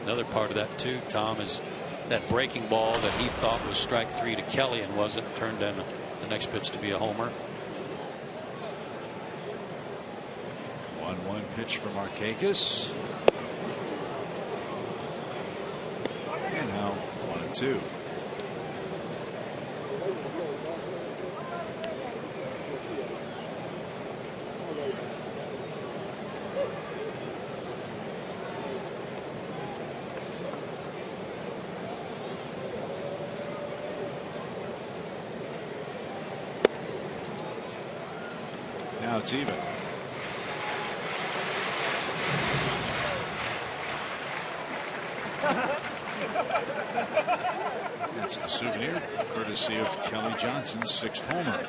Another part of that too, Tom, is that breaking ball that he thought was strike 3 to Kelly and wasn't, turned in the next pitch to be a homer. 1-1 pitch for MARKAKIS. And now 1-2. Now it's even. That's the souvenir courtesy of Kelly Johnson's 6th homer.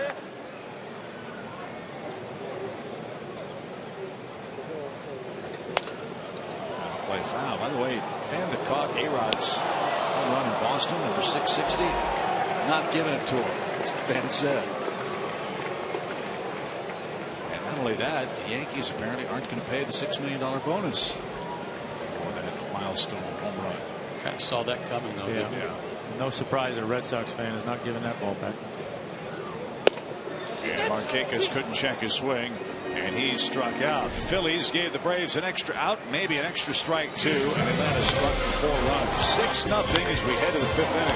Play foul. By the way, fan that caught A-Rod's home run in Boston, number 660, not giving it to him, as the fan said. And not only that, the Yankees apparently aren't going to pay the $6 million bonus for that milestone home run. Kind of saw that coming, though. Yeah. No surprise a Red Sox fan is not giving that ball back. Yeah, MARKAKIS couldn't check his swing, and he struck out. The Phillies gave the Braves an extra out, maybe an extra strike too, and Atlanta struck for 4 runs. 6-0 as we head to the 5th inning.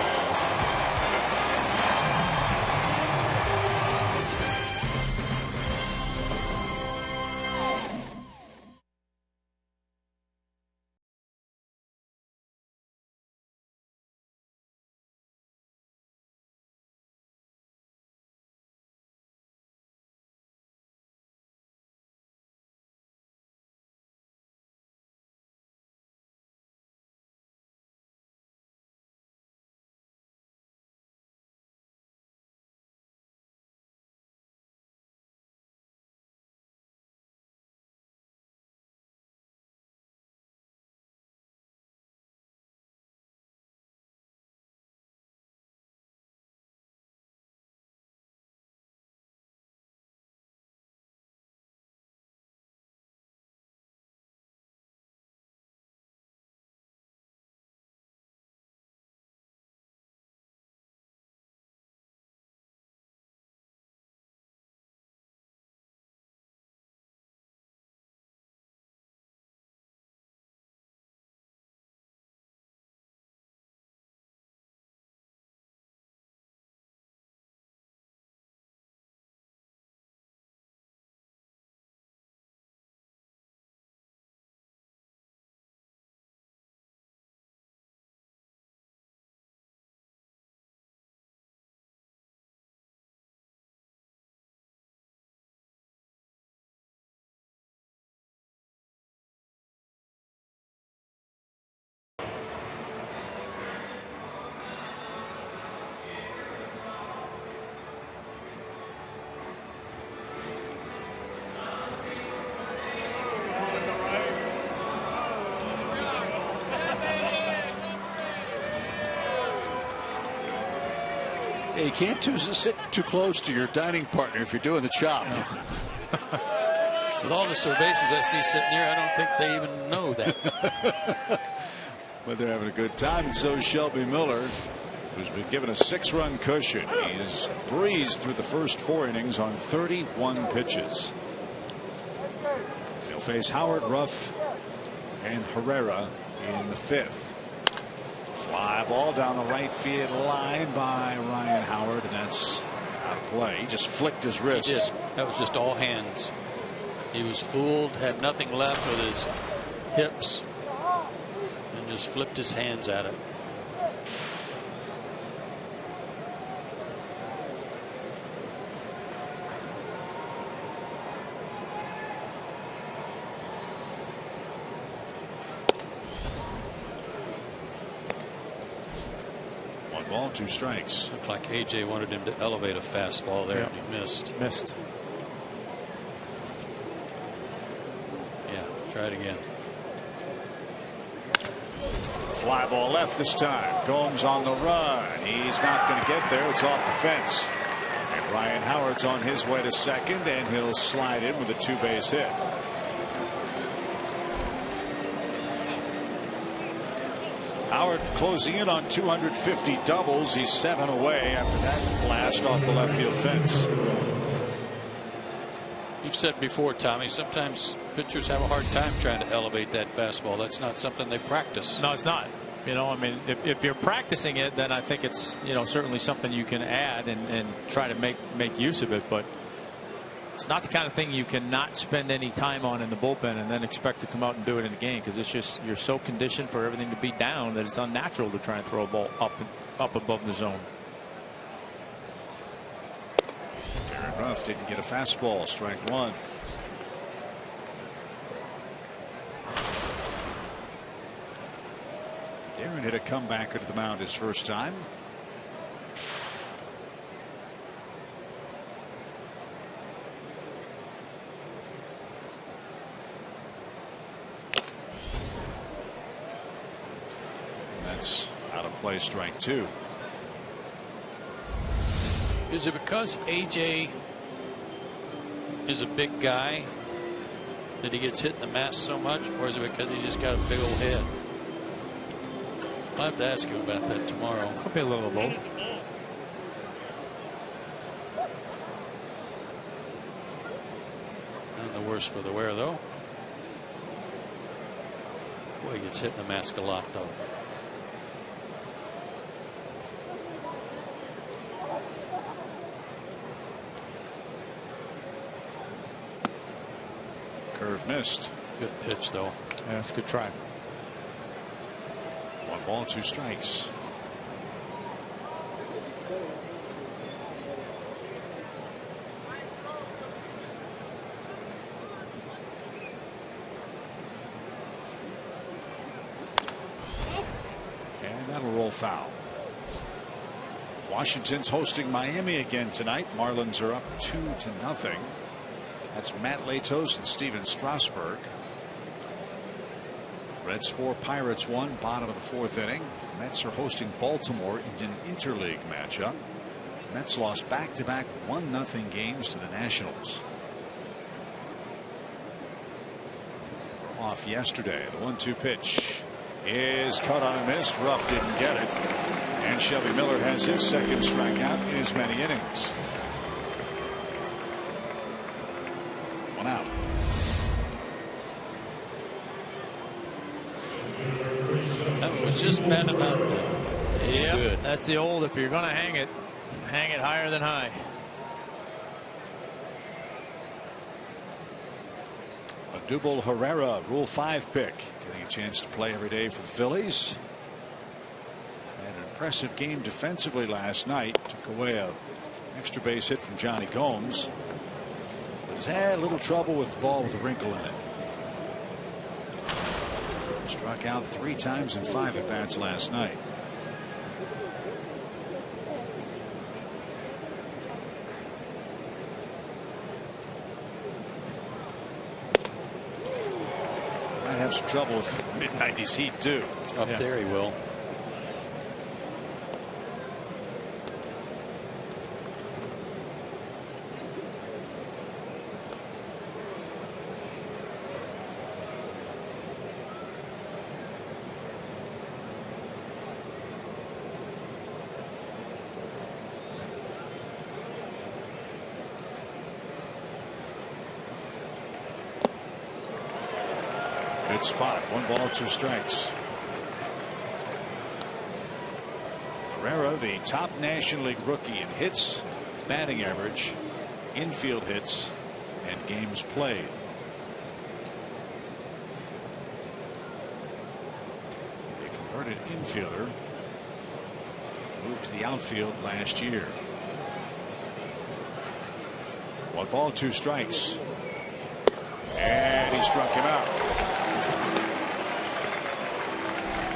You can't sit too close to your dining partner if you're doing the chop. With all the cervezas I see sitting there, I don't think they even know that. But they're having a good time, and so is Shelby Miller, who's been given a 6-run cushion. He has breezed through the first 4 innings on 31 pitches. He'll face Howard, Ruff, and Herrera in the 5th. Fly ball down the right field line by Ryan Howard, and that's out of play. He just flicked his wrist. He did. That was just all hands. He was fooled, had nothing left with his hips, and just flipped his hands at it. Ball, 2 strikes. Looked like AJ wanted him to elevate a fastball there, and he missed. Yeah, try it again. Fly ball left this time. Gomes on the run. He's not going to get there. It's off the fence. And Ryan Howard's on his way to second, and he'll slide in with a 2-base hit. Howard closing in on 250 doubles. He's 7 away after that blast off the left field fence. You've said before, Tommy, sometimes pitchers have a hard time trying to elevate that fastball. That's not something they practice. No, it's not. You know, I mean, if you're practicing it, then I think it's, you know, certainly something you can add and try to make use of it. But it's not the kind of thing you can not spend any time on in the bullpen and then expect to come out and do it in the game, because it's just, you're so conditioned for everything to be down that it's unnatural to try and throw a ball up above the zone. Aaron Ruff didn't get a fastball. Strike one. Aaron hit a comebacker to the mound his first time. That's out of play. Strike two. Is it because AJ is a big guy that he gets hit in the mask so much, or is it because he's just got a big old head? I'll have to ask him about that tomorrow. Could be a little of both. Not the worse for the wear, though. Boy, he gets hit in the mask a lot, though. Curve missed. Good pitch, though. Yeah, it's a good try. 1 ball, 2 strikes. And that'll roll foul. Washington's hosting Miami again tonight. Marlins are up 2-0. That's Matt Latos and Steven Strasburg. Reds 4, Pirates 1, bottom of the 4th inning. Mets are hosting Baltimore in an interleague matchup. Mets lost back-to-back 1-0 games to the Nationals. Off yesterday. The 1-2 pitch is cut on and missed. Ruff didn't get it. And Shelby Miller has his second strikeout in as many innings. 1 out. That was just bad enough. Yeah, good. That's the old, if you're going to hang it higher than high. Odubel Herrera, Rule 5 pick, getting a chance to play every day for the Phillies. Had an impressive game defensively last night. Took away an extra base hit from Johnny Gomes. But has had a little trouble with the ball with a wrinkle in it. Struck out 3 times in 5 at bats last night. Might have some trouble with mid-90s heat too. Up there he will. Good spot. 1 ball, 2 strikes. Herrera, the top National League rookie in hits, batting average, infield hits, and games played. A converted infielder, moved to the outfield last year. 1 ball, 2 strikes. And he struck him out.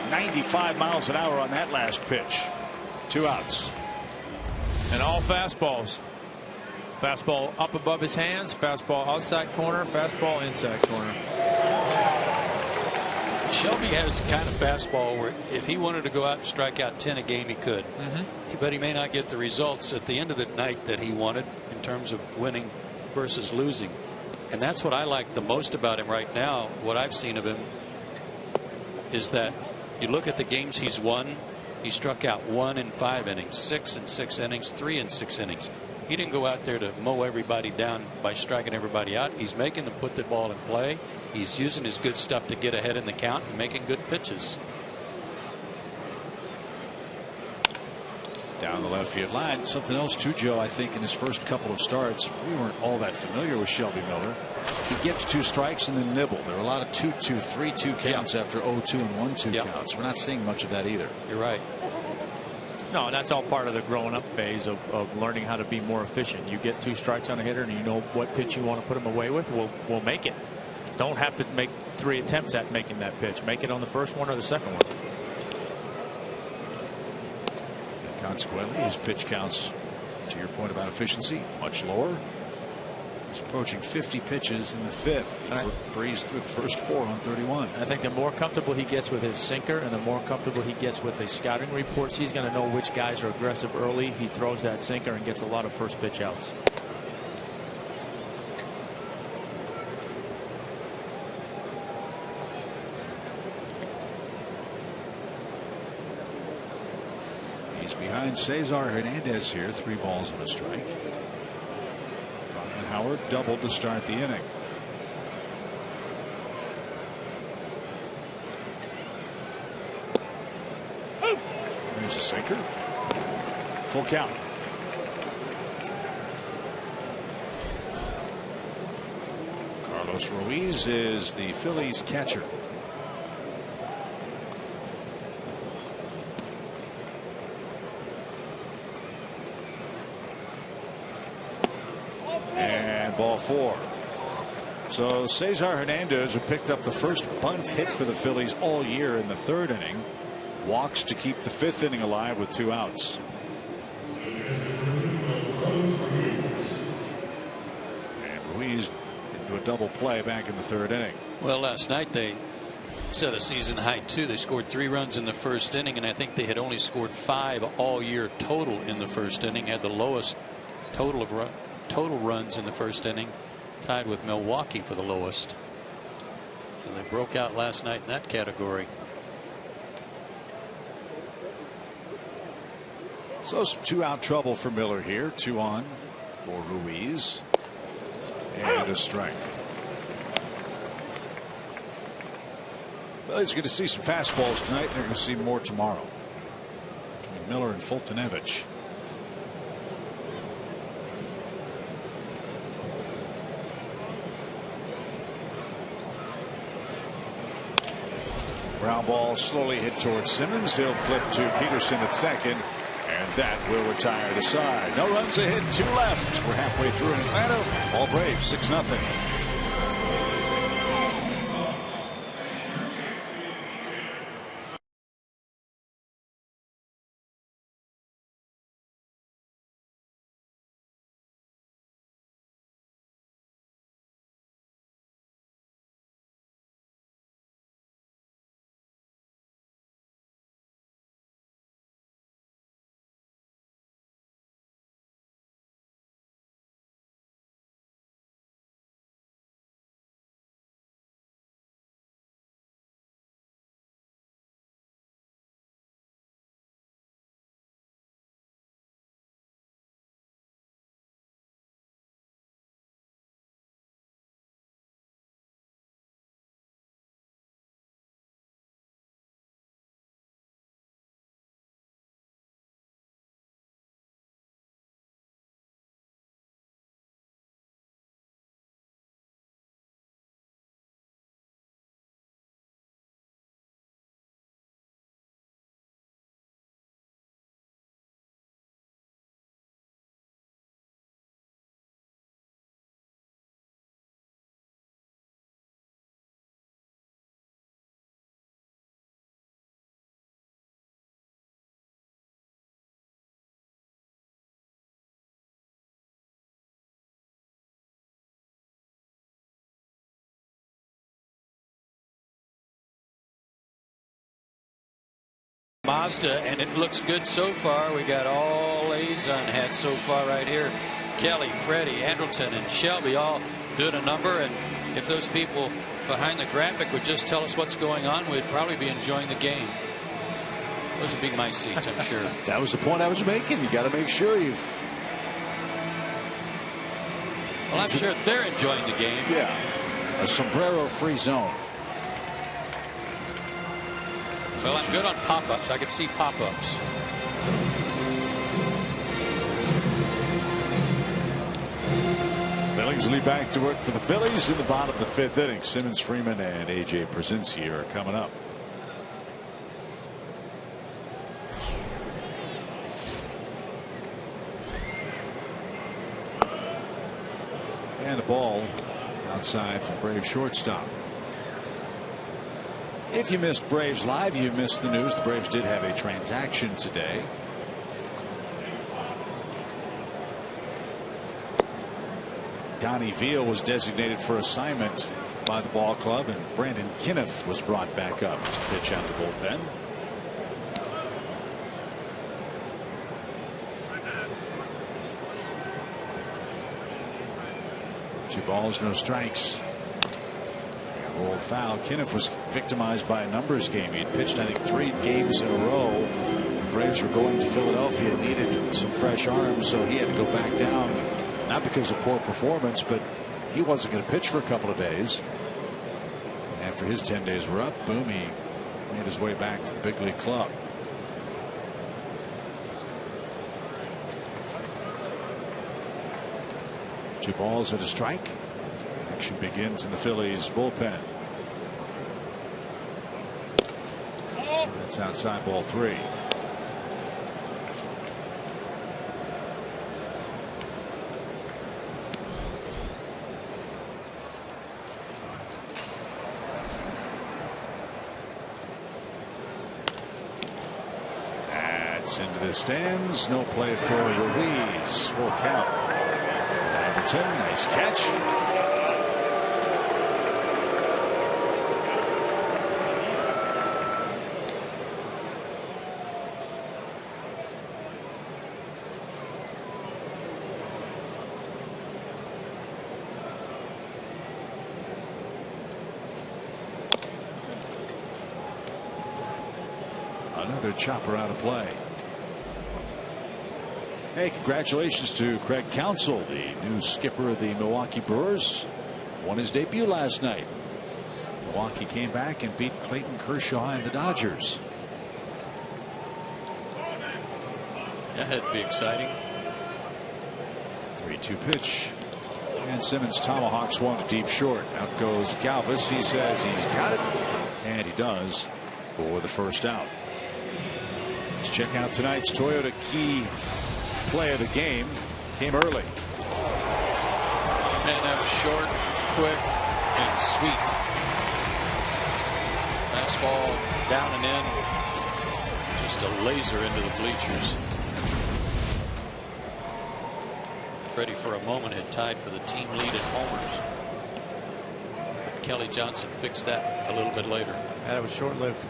95 miles an hour on that last pitch. 2 outs. And all fastballs. Fastball up above his hands, fastball outside corner, fastball inside corner. Shelby has the kind of fastball where if he wanted to go out and strike out 10 a game, he could. But he may not get the results at the end of the night that he wanted in terms of winning versus losing. And that's what I like the most about him right now. What I've seen of him is that You look at the games he's won. He struck out 1 in 5 innings, 6 in 6 innings, 3 in 6 innings. He didn't go out there to mow everybody down by striking everybody out. He's making them put the ball in play. He's using his good stuff to get ahead in the count and making good pitches. Down the left field line. Something else too, Joe. I think in his first couple of starts, we weren't all that familiar with Shelby Miller. He gets 2 strikes and then nibble. There were a lot of 2-2, 3-2 counts after 0-2 and 1-2 counts. We're not seeing much of that either. You're right. No, that's all part of the growing up phase of learning how to be more efficient. You get 2 strikes on a hitter and you know what pitch you want to put him away with. We'll make it. Don't have to make 3 attempts at making that pitch. Make it on the first one or the second one. And consequently, his pitch counts, to your point about efficiency, much lower. He's approaching 50 pitches in the 5th. He breezed through the first 4 on 31. I think the more comfortable he gets with his sinker and the more comfortable he gets with his scouting reports, he's going to know which guys are aggressive early. He throws that sinker and gets a lot of first pitch outs. He's behind Cesar Hernandez here, 3 balls and a strike. Howard doubled to start the inning. There's a sinker. Full count. Carlos Ruiz is the Phillies catcher. Ball 4. So Cesar Hernandez, who picked up the first bunt hit for the Phillies all year in the 3rd inning, walks to keep the 5th inning alive with 2 outs. And Ruiz into a double play back in the 3rd inning. Well, last night they set a season high too. They scored 3 runs in the 1st inning, and I think they had only scored 5 all year total in the 1st inning. Had the lowest total runs in the 1st inning, tied with Milwaukee for the lowest. So they broke out last night in that category. So some 2-out trouble for Miller here. 2 on for Ruiz. And a strike. Well, he's going to see some fastballs tonight. They're going to see more tomorrow. Between Miller and Fultonevich. Ground ball slowly hit towards Simmons. He'll flip to Peterson at second, and that will retire the side. No runs ahead, 2 left. We're halfway through in Atlanta. All Braves 6-0. Mazda, and it looks good so far. We got all A's on hat so far right here. Kelly, Freddie, Andrelton, and Shelby all doing a number, and If those people behind the graphic would just tell us what's going on, we'd probably be enjoying the game. Those would be my seats, I'm sure. That was the point I was making. You got to make sure you've. Well, I'm sure they're enjoying the game. Yeah. A sombrero-free zone. Well, I'm good on pop-ups. I could see pop-ups. Billingsley back to work for the Phillies in the bottom of the 5th inning. Simmons, Freeman, and A.J. Przinsky are coming up. And a ball outside for Braves shortstop. If you missed Braves Live, you missed the news. The Braves did have a transaction today. Donnie Veal was designated for assignment by the ball club, and Brandon Kinniff was brought back up to pitch out of the bullpen. Two balls, no strikes. Rolled foul. Kinniff was victimized by a numbers game. He had pitched, I think, 3 games in a row. The Braves were going to Philadelphia, needed some fresh arms, so he had to go back down. Not because of poor performance, but he wasn't going to pitch for a couple of days. After his 10 days were up, boom, he made his way back to the big league club. Two balls and a strike. Action begins in the Phillies bullpen. That's outside, ball 3. That's into the stands. No play for Ruiz. Full count. Everton, nice catch. Another chopper out of play. Hey, congratulations to Craig Counsell, the new skipper of the Milwaukee Brewers. Won his debut last night. Milwaukee came back and beat Clayton Kershaw and the Dodgers. That'd be exciting. 3-2 pitch. And Simmons tomahawks one to deep short. Out goes Galvis. He says he's got it. And he does for the first out. Let's check out tonight's Toyota key play of the game. Came early. And that was short, quick, and sweet. Fastball down and in. Just a laser into the bleachers. Freddie for a moment had tied for the team lead in homers. But Kelly Johnson fixed that a little bit later. That was short-lived.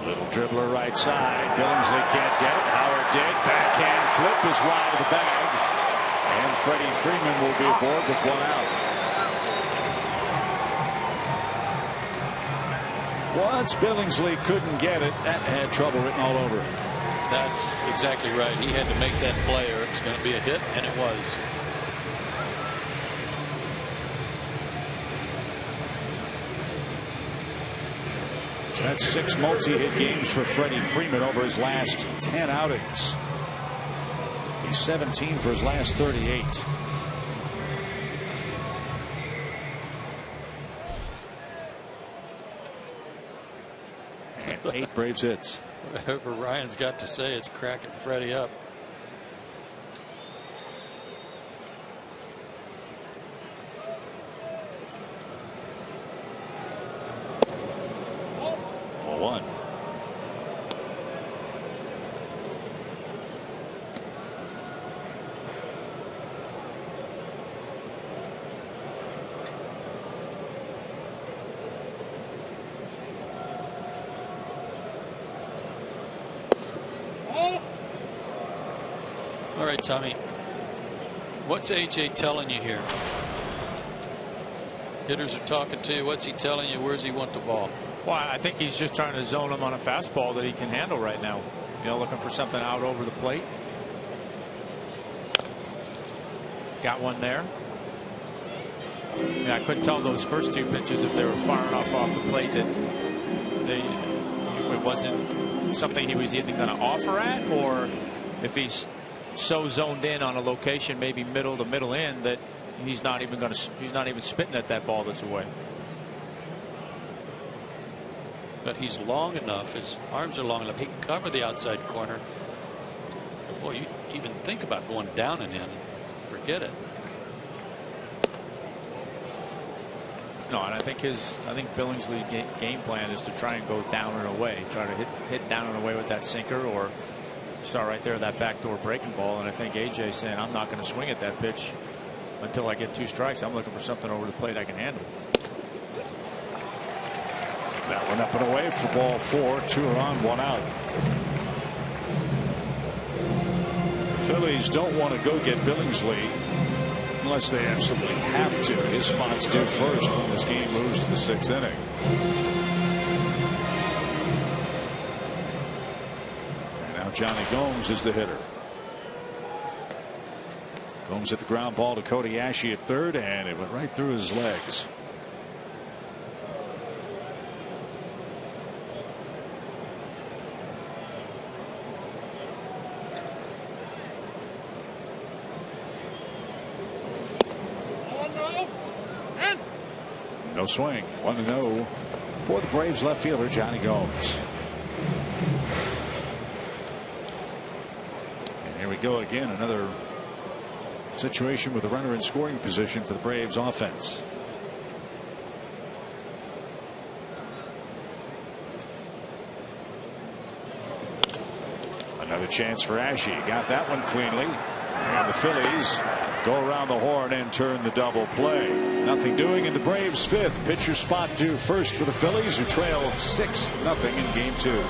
Little dribbler right side. Billingsley can't get it. Howard did. Backhand flip is wide of the bag. And Freddie Freeman will be aboard with one out. Once Billingsley couldn't get it, that had trouble written all over it. That's exactly right. He had to make that play or it was going to be a hit, and it was. That's 6 multi-hit games for Freddie Freeman over his last 10 outings. He's 17 for his last 38. And 8 Braves hits. Whatever Ryan's got to say, it's cracking Freddie up. One. All right, Tommy. What's AJ telling you here? Hitters are talking to you. What's he telling you? Where's he want the ball? Well, I think he's just trying to zone him on a fastball that he can handle right now. You know, looking for something out over the plate. Got one there. Yeah, I couldn't tell those first two pitches if they were far enough off the plate that it wasn't something he was either going to offer at, or if so zoned in on a location, maybe middle to middle in, that he's not even spitting at that ball that's away. But he's long enough, his arms are long enough, he can cover the outside corner. Boy, you even think about going down and in, forget it. No, and I think Billingsley's game plan is to try and go down and away, try to hit down and away with that sinker, or start right there, that backdoor breaking ball. And I think AJ's saying, I'm not going to swing at that pitch until I get 2 strikes. I'm looking for something over the plate I can handle. That one up and away for ball 4. 2 are on, 1 out. The Phillies don't want to go get Billingsley unless they absolutely have to. His spot's due first when this game moves to the 6th inning. And now Johnny Gomes is the hitter. Gomes hit the ground ball to Cody Ashe at third, and it went right through his legs. No swing. 1-0 for the Braves left fielder Johnny Gomes. And here we go again. Another situation with a runner in scoring position for the Braves offense. Another chance for Ashe. Got that one cleanly. And the Phillies go around the horn and turn the double play. Nothing doing in the Braves' 5th. Pitcher spot due first for the Phillies, who trail 6-0 in game 2.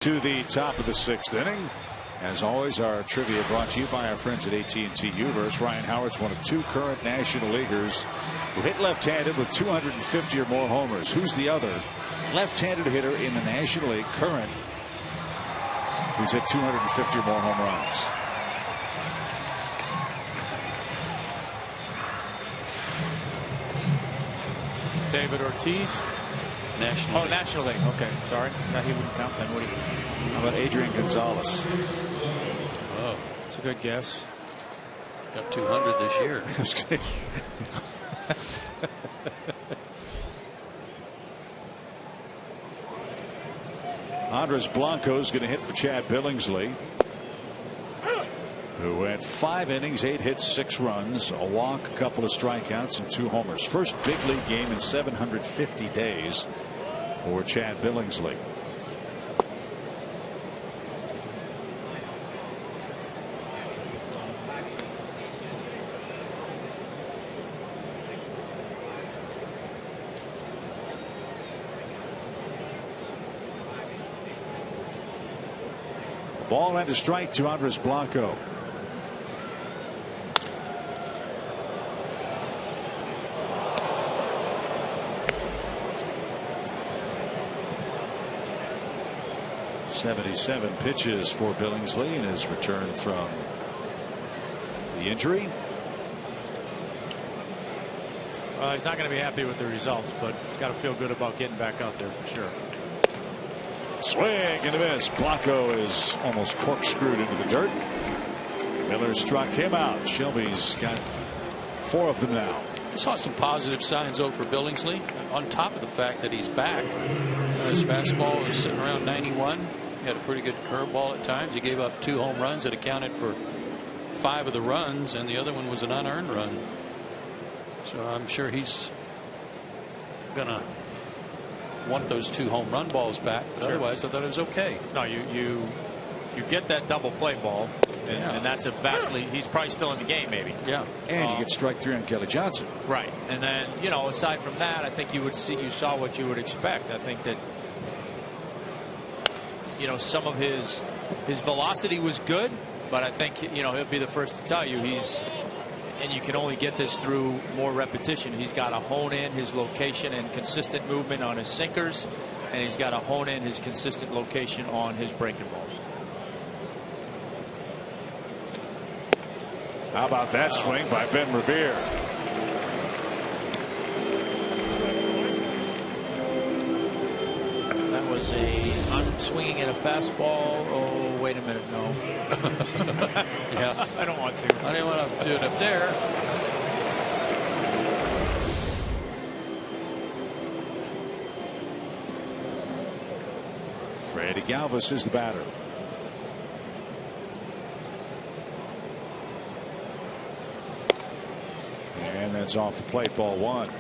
To the top of the 6th inning. As always, our trivia brought to you by our friends at AT&T Uverse. Ryan Howard's one of 2 current National Leaguers who hit left-handed with 250 or more homers. Who's the other left-handed hitter in the National League current who's hit 250 or more home runs? David Ortiz. National League. National League. Okay, sorry. He wouldn't count then, would he? How about Adrian Gonzalez? Oh, it's a good guess. Got 200 this year. Andres Blanco's going to hit for Chad Billingsley, who went 5 innings, 8 hits, 6 runs, a walk, a couple of strikeouts, and 2 homers. First big league game in 750 days for Chad Billingsley. Ball and a strike to Andres Blanco. .77 pitches for Billingsley in his return from the injury. Well, he's not going to be happy with the results, but he's got to feel good about getting back out there for sure. Swing and a miss. Blanco is almost corkscrewed into the dirt. Miller struck him out. Shelby's got 4 of them now. I saw some positive signs though for Billingsley, on top of the fact that he's back. His fastball was sitting around 91. He had a pretty good curveball at times. He gave up 2 home runs that accounted for 5 of the runs, and the other one was an unearned run. So I'm sure he's gonna want those 2 home run balls back. But otherwise, I thought it was okay. No, you get that double play ball, and that's a vastly. He's probably still in the game, maybe. Yeah. And you get strike 3 on Kelly Johnson. Right, and then aside from that, I think you saw what you would expect. I think that some of his velocity was good, but I think he'll be the first to tell you and you can only get this through more repetition. He's got to hone in his location and consistent movement on his sinkers, and he's got to hone in his consistent location on his breaking balls. How about that swing by Ben Revere? That was I'm swinging at a fastball. Oh, wait a minute, no. Yeah, I don't want to. I didn't want to do it up there. Freddie Galvis is the batter. And that's off the plate, ball 1.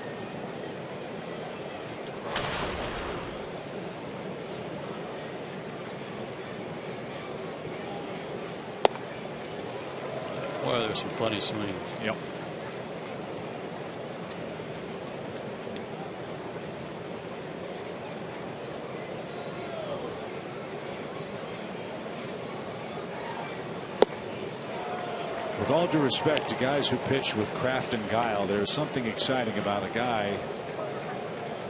Boy, there's some funny swings. Yep. With all due respect to guys who pitch with craft and guile, there's something exciting about a guy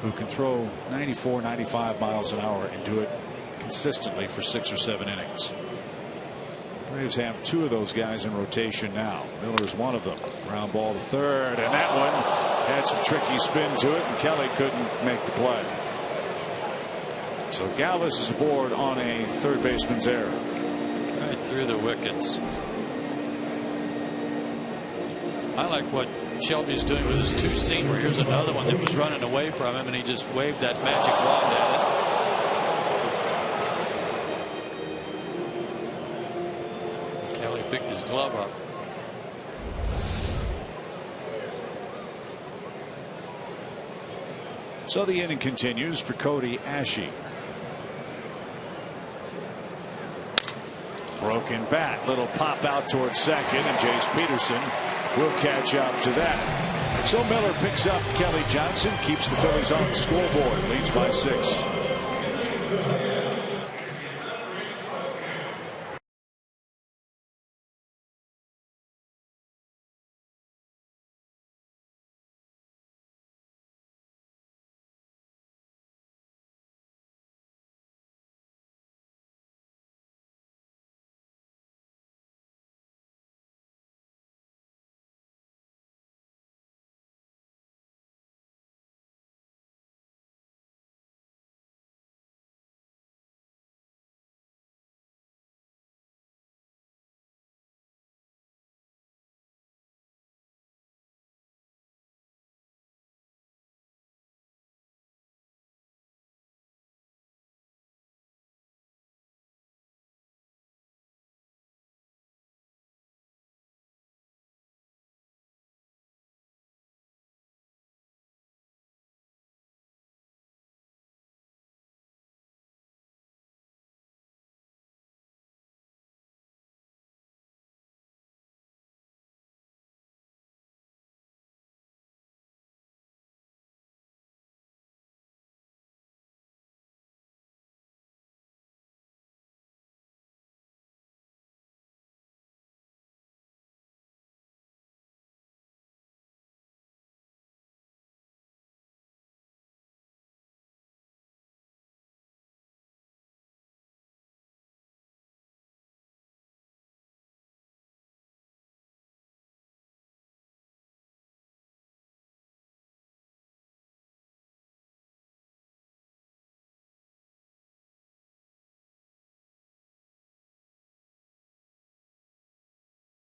who can throw 94, 95 miles an hour and do it consistently for 6 or 7 innings. Braves have 2 of those guys in rotation now. Miller's one of them. Ground ball to third, and that one had some tricky spin to it, and Kelly couldn't make the play. So Galvis is aboard on a third baseman's error. Right through the wickets. I like what Shelby's doing with his 2-seamer. Here's another one that was running away from him, and he just waved that magic wand at it. Picked his glove up. So the inning continues for Cody Ashe. Broken bat, little pop out towards second, and Jace Peterson will catch up to that. So Miller picks up Kelly Johnson, keeps the Phillies on the scoreboard, leads by 6.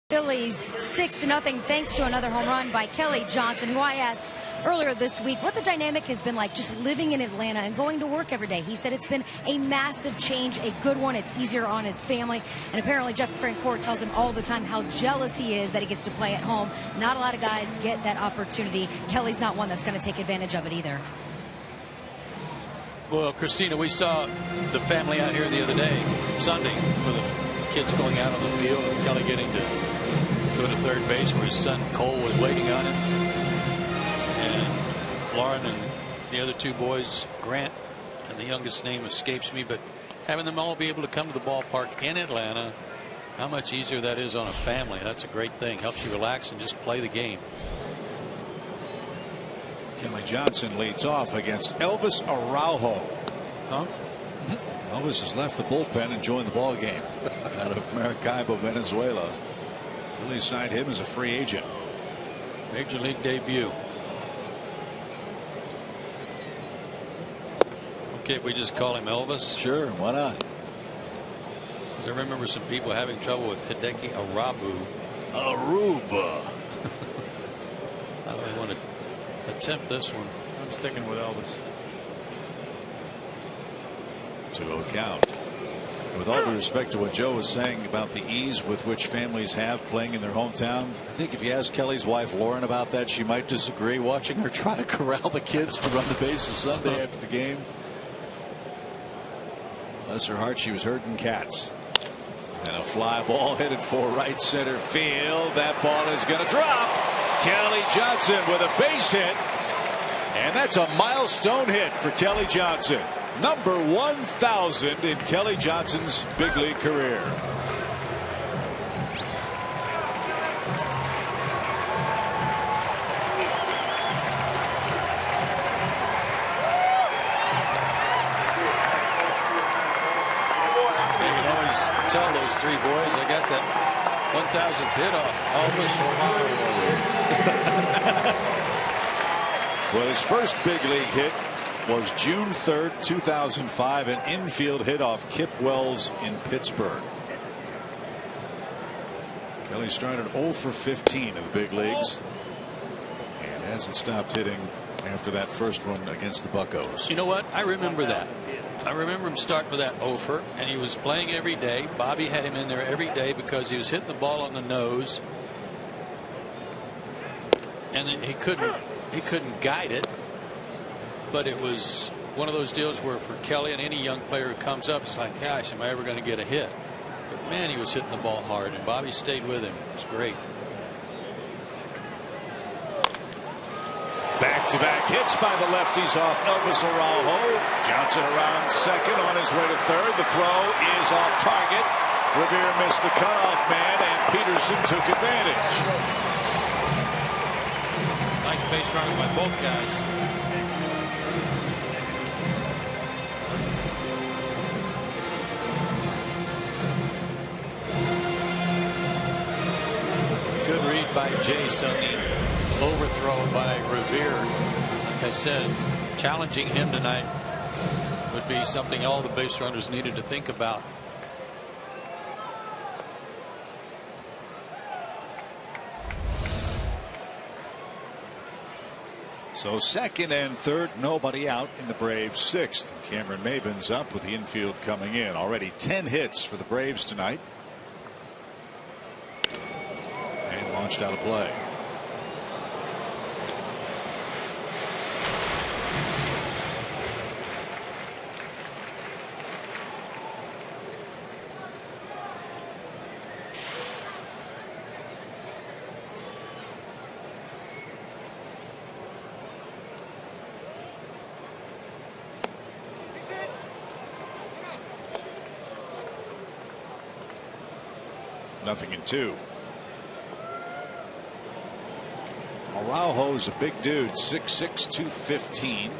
Phillies 6-0 thanks to another home run by Kelly Johnson, who I asked earlier this week what the dynamic has been like just living in Atlanta and going to work every day. He said it's been a massive change, a good one. It's easier on his family. And apparently Jeff Francoeur tells him all the time how jealous he is that he gets to play at home. Not a lot of guys get that opportunity. Kelly's not one that's going to take advantage of it either. Well, Christina, we saw the family out here the other day, Sunday, for the kids going out on the field and Kelly getting to go to third base where his son Cole was waiting on him. And Lauren and the other two boys, Grant, and the youngest name escapes me, but having them all be able to come to the ballpark in Atlanta, how much easier that is on a family. That's a great thing. Helps you relax and just play the game. Kelly Johnson leads off against Elvis Araujo. Huh? Elvis has left the bullpen and joined the ball game out of Maracaibo, Venezuela. Phillies signed him as a free agent. Major league debut. Okay, if we just call him Elvis? Sure, why not? Because I remember some people having trouble with Hideki Arabu. Aruba. I don't want to attempt this one. I'm sticking with Elvis. 2-0 count. With all due respect to what Joe was saying about the ease with which families have playing in their hometown, I think if you ask Kelly's wife Lauren about that, she might disagree. Watching her try to corral the kids to run the bases Sunday after the game. Bless her heart, she was herding cats. And a fly ball headed for right center field. That ball is going to drop. Kelly Johnson with a base hit. And that's a milestone hit for Kelly Johnson. Number 1,000 in Kelly Johnson's big league career. You can always tell those three boys, I got that 1,000th hit off Elvis. Well, his first big league hit was June 3rd, 2005, an infield hit off Kip Wells in Pittsburgh. Kelly started 0 for 15 in the big leagues and hasn't stopped hitting after that first one against the Buccos. You know what? I remember that. I remember him starting with that offer, and he was playing every day. Bobby had him in there every day because he was hitting the ball on the nose, and he couldn't guide it. But it was one of those deals where for Kelly and any young player who comes up, it's like, gosh, am I ever going to get a hit? But man, he was hitting the ball hard, and Bobby stayed with him. It was great. Back-to-back hits by the lefties off Elvis Araujo. Johnson around second, on his way to third. The throw is off target. Revere missed the cutoff man, and Peterson took advantage. Nice base running by both guys. Good read by Jace on the overthrow by Revere. Like I said, challenging him tonight would be something all the base runners needed to think about. So second and third, nobody out in the Braves' sixth. Cameron Maybin's up with the infield coming in. Already 10 hits for the Braves tonight. And launched out of play. Nothing in two. Araujo's a big dude, 6'6", 215.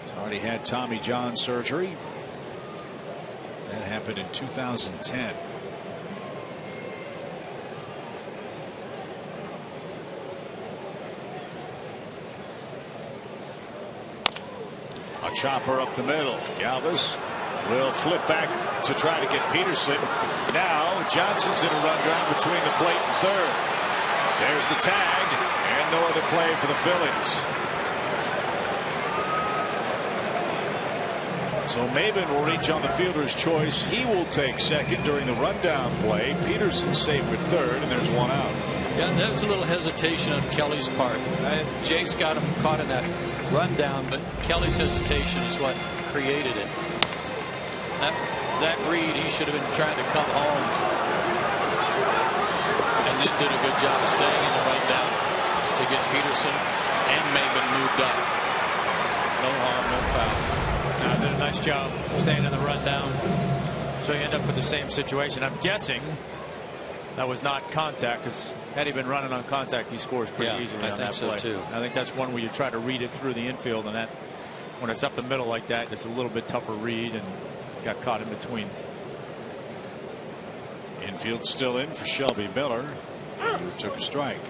He's already had Tommy John surgery. That happened in 2010. A chopper up the middle. Galvis will flip back to try to get Peterson. Now Johnson's in a run drive between the plate and third. There's the tag, and no other play for the Phillies. So MAYBIN will reach on the fielder's choice. He will take second during the rundown play. Peterson's safe at third, and there's one out. Yeah, that was a little hesitation on Kelly's part. Jake's got him caught in that rundown, but Kelly's hesitation is what created it. That read, he should have been trying to come home, and then did a good job of staying in the rundown to get Peterson and MAYBIN moved up. No harm, no foul. Did a nice job staying in the rundown, so you end up with the same situation. I'm guessing that was not contact, because had he been running on contact, he scores pretty easily on that play. Too. I think that's one where you try to read it through the infield, and that when it's up the middle like that, it's a little bit tougher read, and got caught in between. Infield still in for Shelby Miller, who took a strike.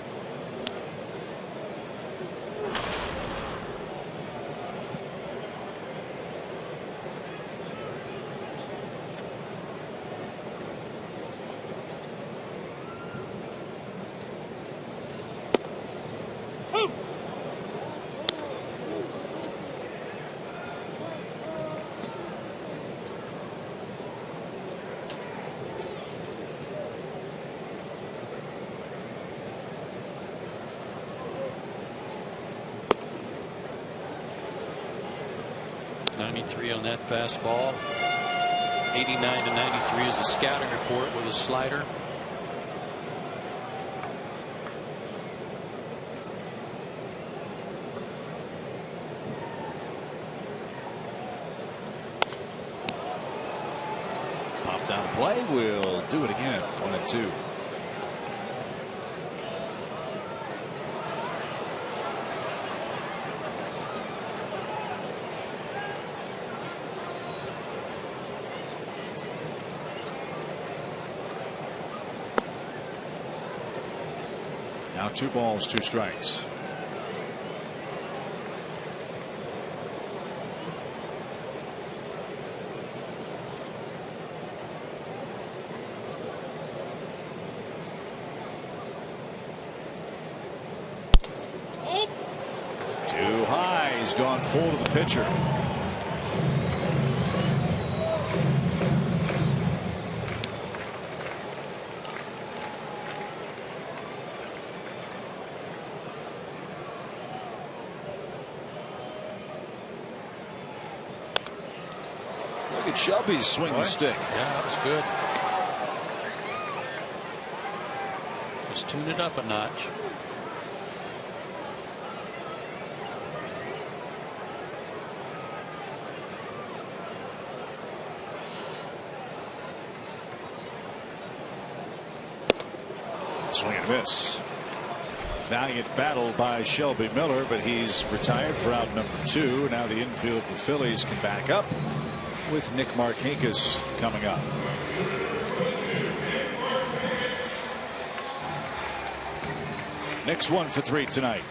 On that fastball. 89 to 93 is a scouting report with a slider. Popped out of play. We'll do it again. 1-2. Now 2 balls, 2 strikes. Too high. He's gone full to the pitcher. Shelby's swing the stick. Yeah, that was good. Just tune it up a notch. Swing and miss. Valiant battle by Shelby Miller, but he's retired for out number 2. Now the infield for the Phillies can back up with Nick Markakis coming up. Nick's 1 for 3 tonight.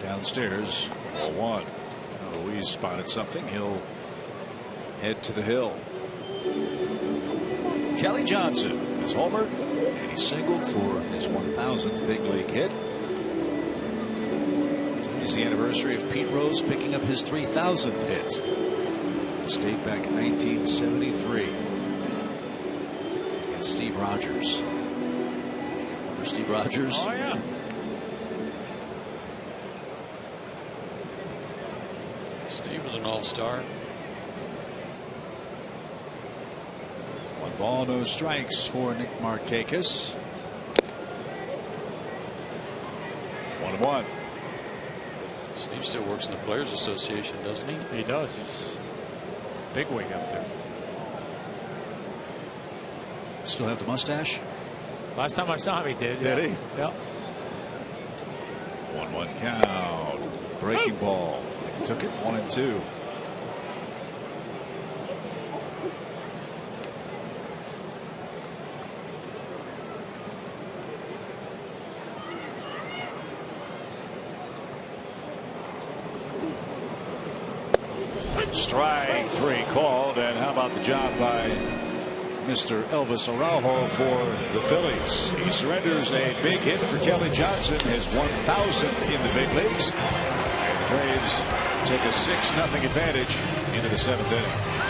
Downstairs. 1. Louise spotted something. He'll head to the hill. Kelly Johnson is homered, and he singled for his 1,000th big league hit. Today's the anniversary of Pete Rose picking up his 3,000th hit. This date back in 1973 against Steve Rogers. Remember Steve Rogers? Oh yeah. Steve was an all-star. 1 ball, no strikes for Nick Markakis. 1-1. Steve still works in the Players Association, doesn't he? He does. He's big wig up there. Still have the mustache? Last time I saw him, he did. Did he? Yeah. 1-1 count. Breaking ball. Took it. 1-2. Strike 3 called. And how about the job by Mr. Elvis Araujo for the Phillies? He surrenders a big hit for Kelly Johnson, his 1,000th in the big leagues. And the Braves take a 6-0 advantage into the 7th inning.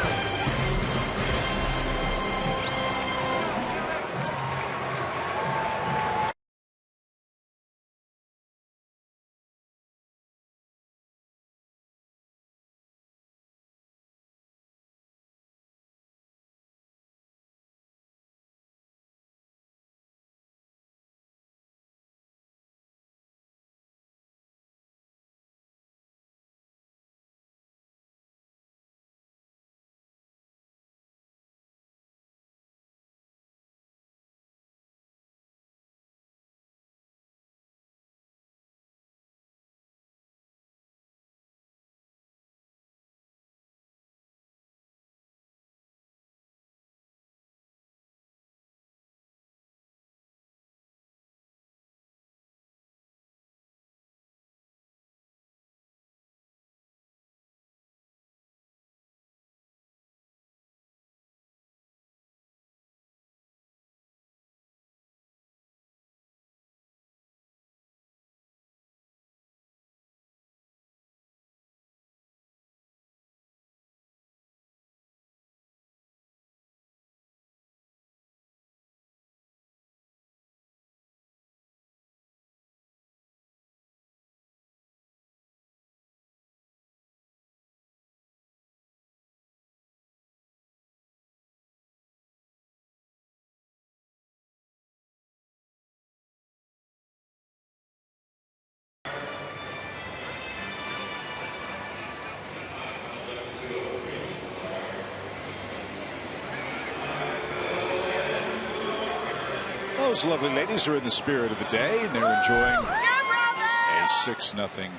Those lovely ladies are in the spirit of the day, and they're enjoying a 6-0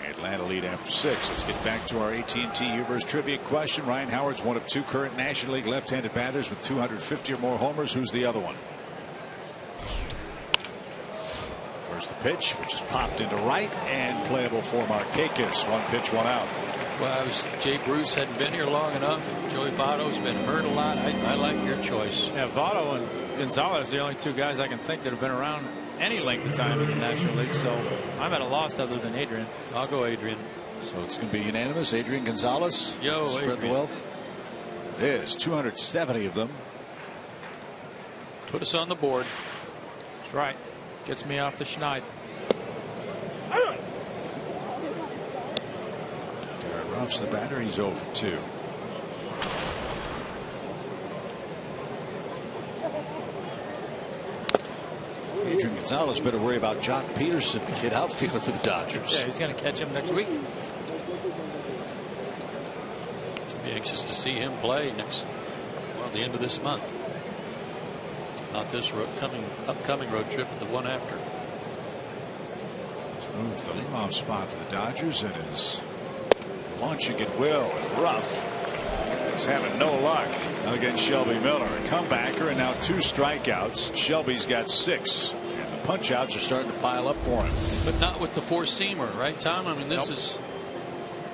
Atlanta lead after 6. Let's get back to our AT&T Universe trivia question. Ryan Howard's one of 2 current National League left-handed batters with 250 or more homers. Who's the other one? First the pitch, which is popped into right and playable for Markakis. 1 pitch, 1 out. Well, Jay Bruce hadn't been here long enough. Joey Votto's been hurt a lot. I like your choice. Yeah, Votto and Gonzalez, the only 2 guys I can think that have been around any length of time in the National League. So I'm at a loss other than Adrian. I'll go Adrian. So it's going to be unanimous. Adrian Gonzalez. Yo, spread Adrian. the wealth. It is 270 of them. Put us on the board. That's right. Gets me off the schneid. Ruff's the batter. He's 0 for 2. Adrian Gonzalez better worry about Jock Peterson, the kid outfielder for the Dodgers. Yeah, he's going to catch him next week. Be anxious to see him play the end of this month. Not this upcoming road trip, but the one after. He's moved to the leadoff spot for the Dodgers and is launching at will. Ruff is having no luck against Shelby Miller. A comebacker and now 2 strikeouts. Shelby's got 6. And the punch outs are starting to pile up for him. But not with the 4-seamer, right, Tom? I mean, this is,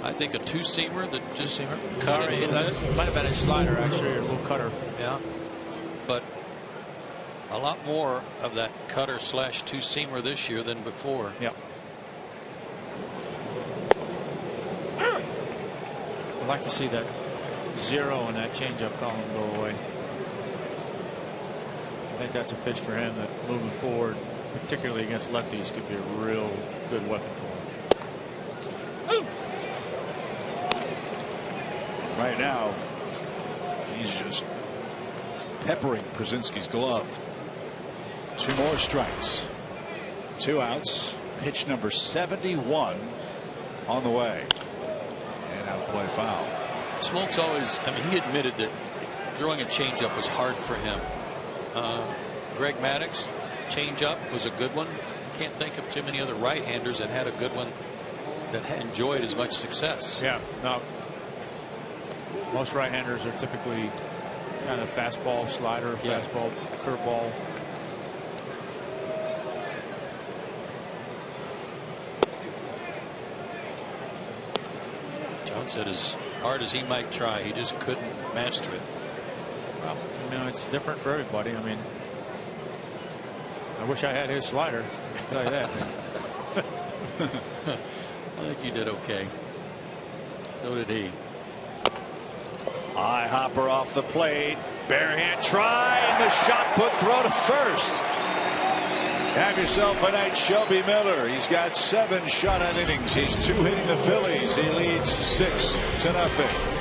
I think, a 2-seamer that just cut it a little bit. Might have been a slider, actually, or a little cutter. Yeah. But a lot more of that cutter / 2-seamer this year than before. Yep. I'd like to see that 0 in that changeup column go away. I think that's a pitch for him that moving forward, particularly against lefties, could be a real good weapon for him. Right now, he's just peppering Przinski's glove. 2 more strikes. 2 outs. Pitch number 71 on the way. And out of play foul. Smoltz always, I mean, he admitted that throwing a changeup was hard for him. Greg Maddux, changeup was a good one. I can't think of too many other right-handers that had a good one that had enjoyed as much success. Yeah, no. Most right-handers are typically kind of fastball, slider, fastball, curveball. John said his Hard as he might try, he just couldn't master it. Well, you know, it's different for everybody. I mean, I wish I had his slider. I'll tell you that. I think you did okay. So did he. High hopper off the plate. Bare hand try, and the shot put throw to first. Have yourself a night, Shelby Miller. He's got 7 shutout innings. He's 2 hitting the Phillies. He leads 6-0.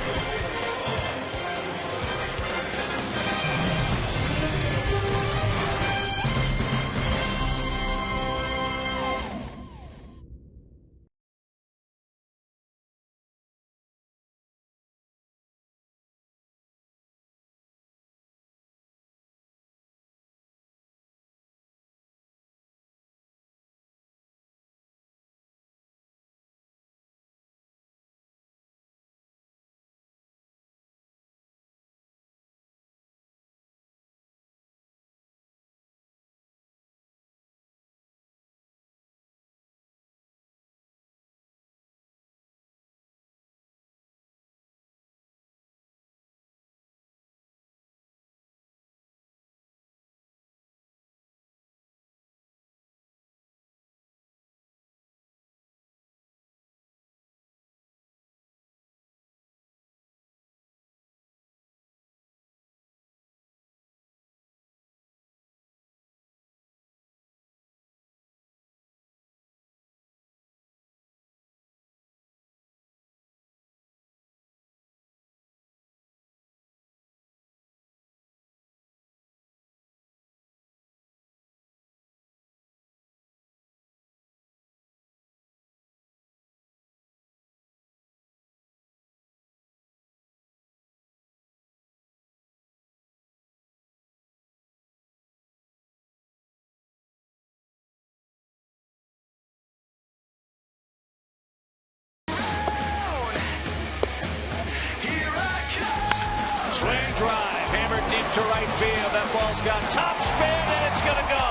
Swing drive, hammered deep to right field. That ball's got top spin, and it's going to go.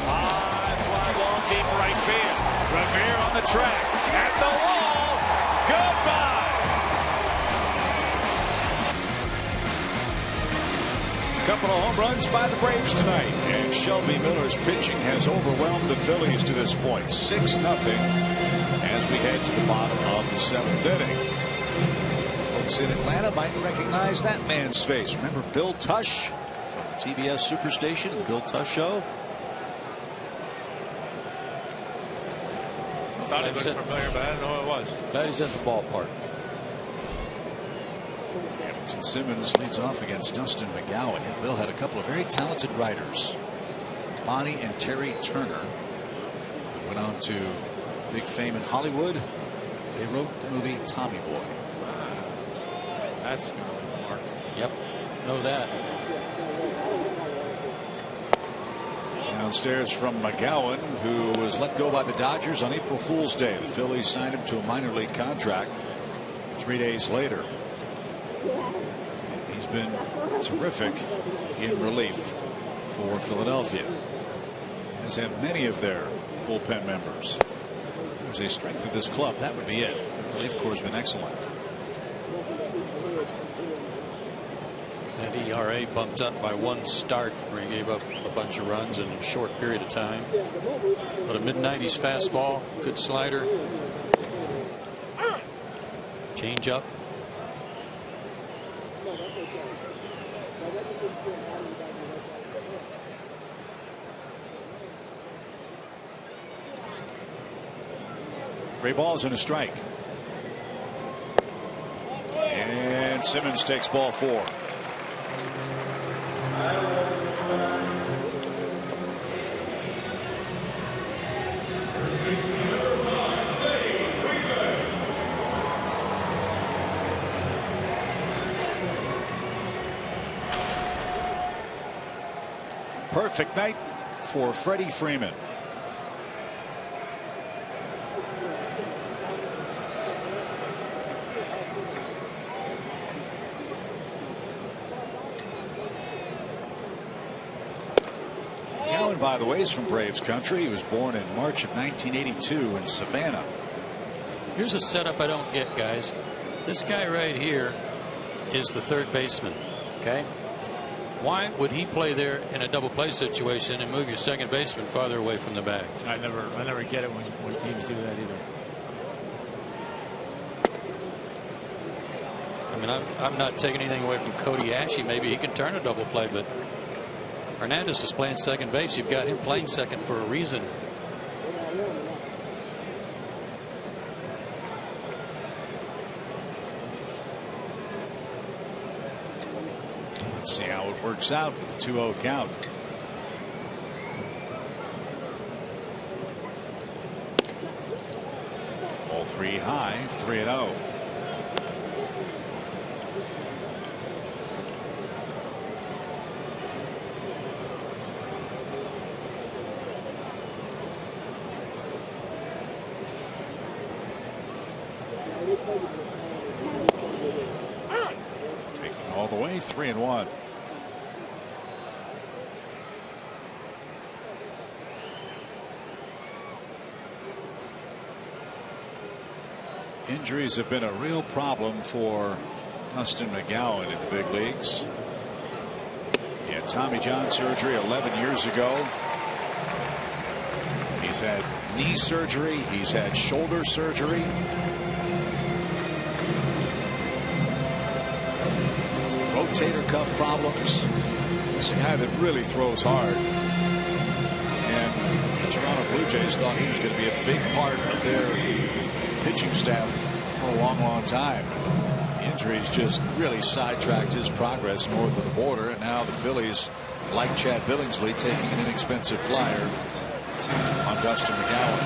High fly ball deep right field. Revere on the track, at the wall. Goodbye. Couple of home runs by the Braves tonight, and Shelby Miller's pitching has overwhelmed the Phillies to this point. 6-0 as we head to the bottom of the 7th inning. Folks in Atlanta might recognize that man's face. Remember Bill Tush from TBS Superstation, the Bill Tush Show? I thought it looked familiar, but I didn't know who it was. Glad he's at the ballpark. Hamilton Simmons leads off against Dustin McGowan. Bill had a couple of very talented writers, Bonnie and Terry Turner, who went on to big fame in Hollywood. They wrote the movie Tommy Boy. That's Mark. Yep, know that. Downstairs from McGowan, who was let go by the Dodgers on April Fool's Day. The Phillies signed him to a minor league contract 3 days later. He's been terrific in relief for Philadelphia, as have many of their bullpen members. If there's a strength of this club, that would be it. The relief corps has been excellent. That ERA bumped up by 1 start where he gave up a bunch of runs in a short period of time. But a mid-90s fastball, good slider, change up. Three balls and a strike. And Simmons takes ball 4. Perfect night for Freddie Freeman. Allen, by the way, is from Braves country. He was born in March of 1982 in Savannah. Here's a setup I don't get, guys. This guy right here is the third baseman. Okay. Why would he play there in a double play situation and move your second baseman farther away from the bag? I never get it when teams do that either. I mean, I'm not taking anything away from Cody Ashe. Maybe he can turn a double play, but Hernandez is playing second base. You've got him playing second for a reason. Let's see how it works out with a 2-0 count. All three high, 3-0. Taking all the way, 3-1. Injuries have been a real problem for Dustin McGowan in the big leagues. He had Tommy John surgery 11 years ago. He's had knee surgery. He's had shoulder surgery. Rotator cuff problems. This is a guy that really throws hard. And the Toronto Blue Jays thought he was going to be a big part of their pitching staff for a long time. The injuries just really sidetracked his progress north of the border, and now the Phillies, like Chad Billingsley, taking an inexpensive flyer on Dustin McGowan.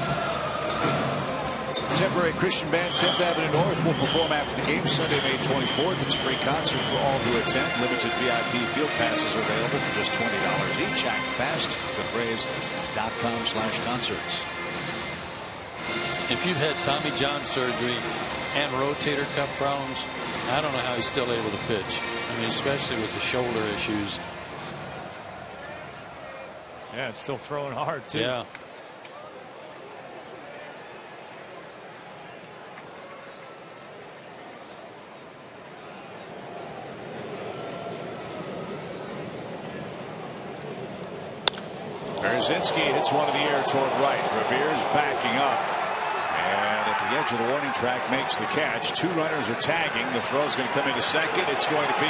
Contemporary Christian band 10th Avenue North will perform after the game Sunday, May 24th. It's a free concert for all who attend. Limited VIP field passes are available for just $20 each. Act fast. Go to Braves.com/concerts. If you've had Tommy John surgery and rotator cuff problems, I don't know how he's still able to pitch. I mean, especially with the shoulder issues. Yeah, it's still throwing hard too. Yeah. Berzinski hits one in the air toward right. Revere's backing up. And at the edge of the warning track makes the catch. Two runners are tagging. The throw's going to come into second. It's going to be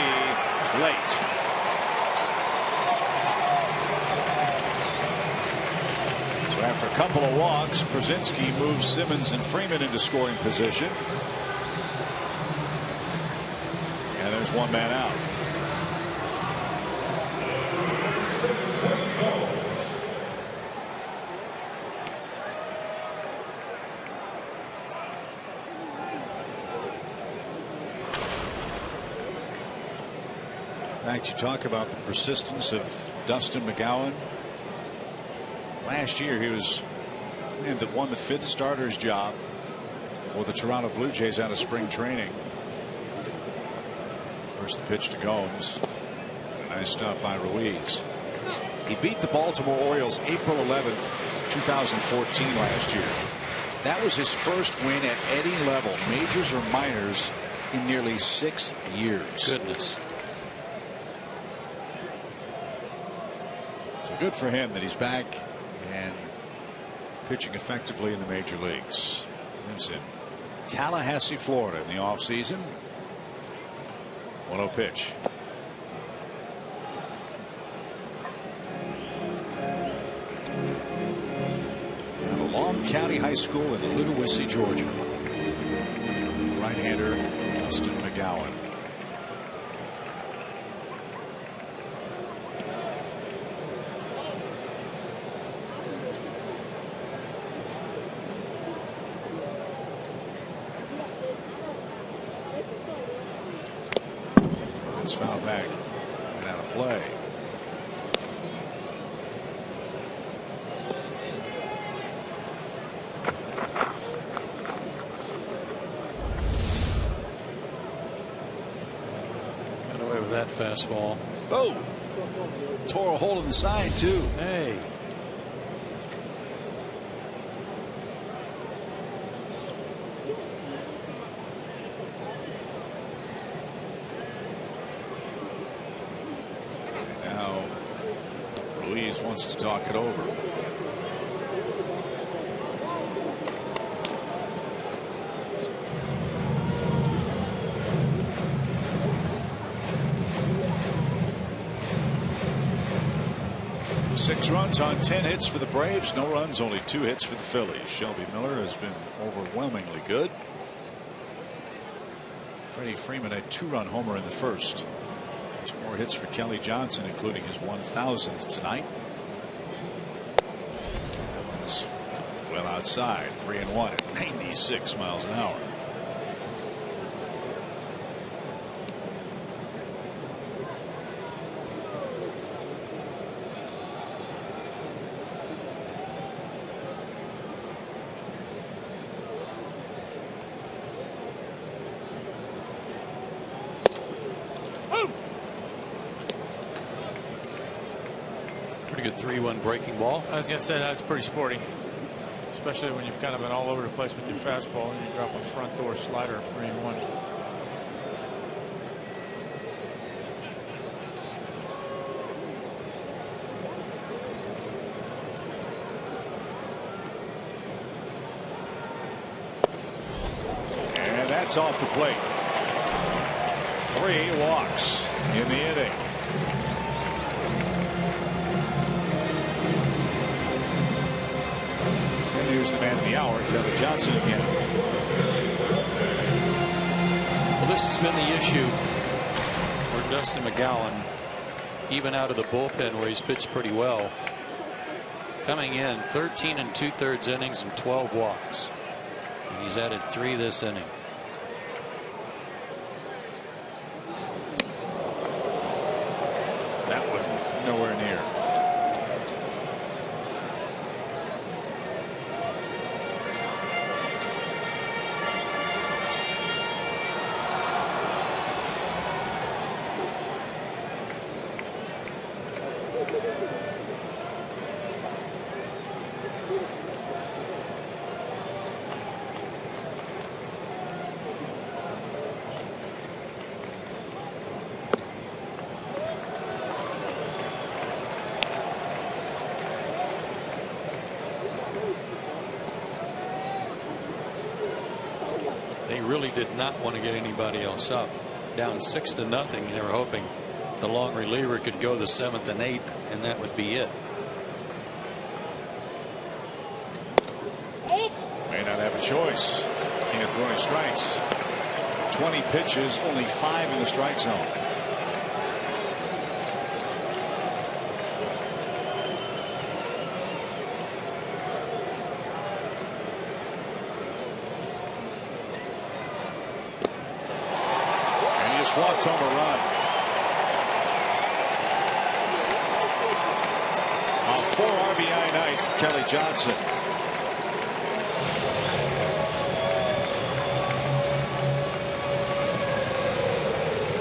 late. So after a couple of walks, Berzinski moves Simmons and Freeman into scoring position. And there's one man out. In fact, you talk about the persistence of Dustin McGowan. Last year, he was the man that won the 5th starter's job for the Toronto Blue Jays out of spring training. First the pitch to Gomes. Nice stop by Ruiz. He beat the Baltimore Orioles April 11th, 2014 last year. That was his first win at any level, majors or minors, in nearly 6 years. Goodness. So good for him that he's back and pitching effectively in the major leagues. Lives in Tallahassee, Florida in the offseason. 1-0 pitch. Out of Long County High School in Little Wissey, Georgia. Right-hander Dustin McGowan. Fouled back and out of play. Got away with that fastball. Oh, tore a hole in the side too. Hey. Louise wants to talk it over. Six runs on 10 hits for the Braves. No runs, only 2 hits for the Phillies. Shelby Miller has been overwhelmingly good. Freddie Freeman a 2-run homer in the first. 2 more hits for Kelly Johnson, including his 1,000th tonight. It's well outside, 3-1 at 96 miles an hour. Good 3-1 breaking ball. I was going to say that's pretty sporty, especially when you've kind of been all over the place with your fastball and you drop a front door slider 3-1. And that's off the plate. 3 walks in the inning. Here's the man of the hour, Kelly Johnson again. Well, this has been the issue for Dustin McGowan, even out of the bullpen where he's pitched pretty well. Coming in 13 2/3 innings and 12 walks. And he's added 3 this inning. That one nowhere near. Really did not want to get anybody else up. Down 6-0. They were hoping the long reliever could go the 7th and 8th, and that would be it. May not have a choice. Can't throw any strikes. 20 pitches, only 5 in the strike zone. Walked home a run. A 4 RBI night for Kelly Johnson.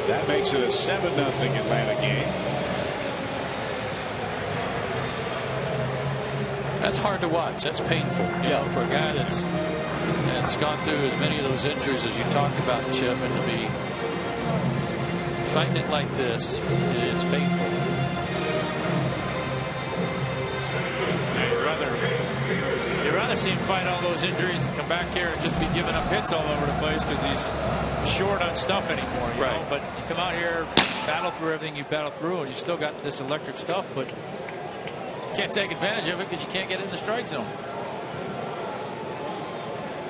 That makes it a 7-0 Atlanta game. That's hard to watch. That's painful. You know, for a guy that's gone through as many of those injuries as you talked about, Chip, and to be fighting it like this, it's painful. You'd rather see him fight all those injuries and come back here and just be giving up hits all over the place because he's short on stuff anymore. You know? But you come out here, battle through everything you battle through, and you still got this electric stuff, but you can't take advantage of it because you can't get in the strike zone.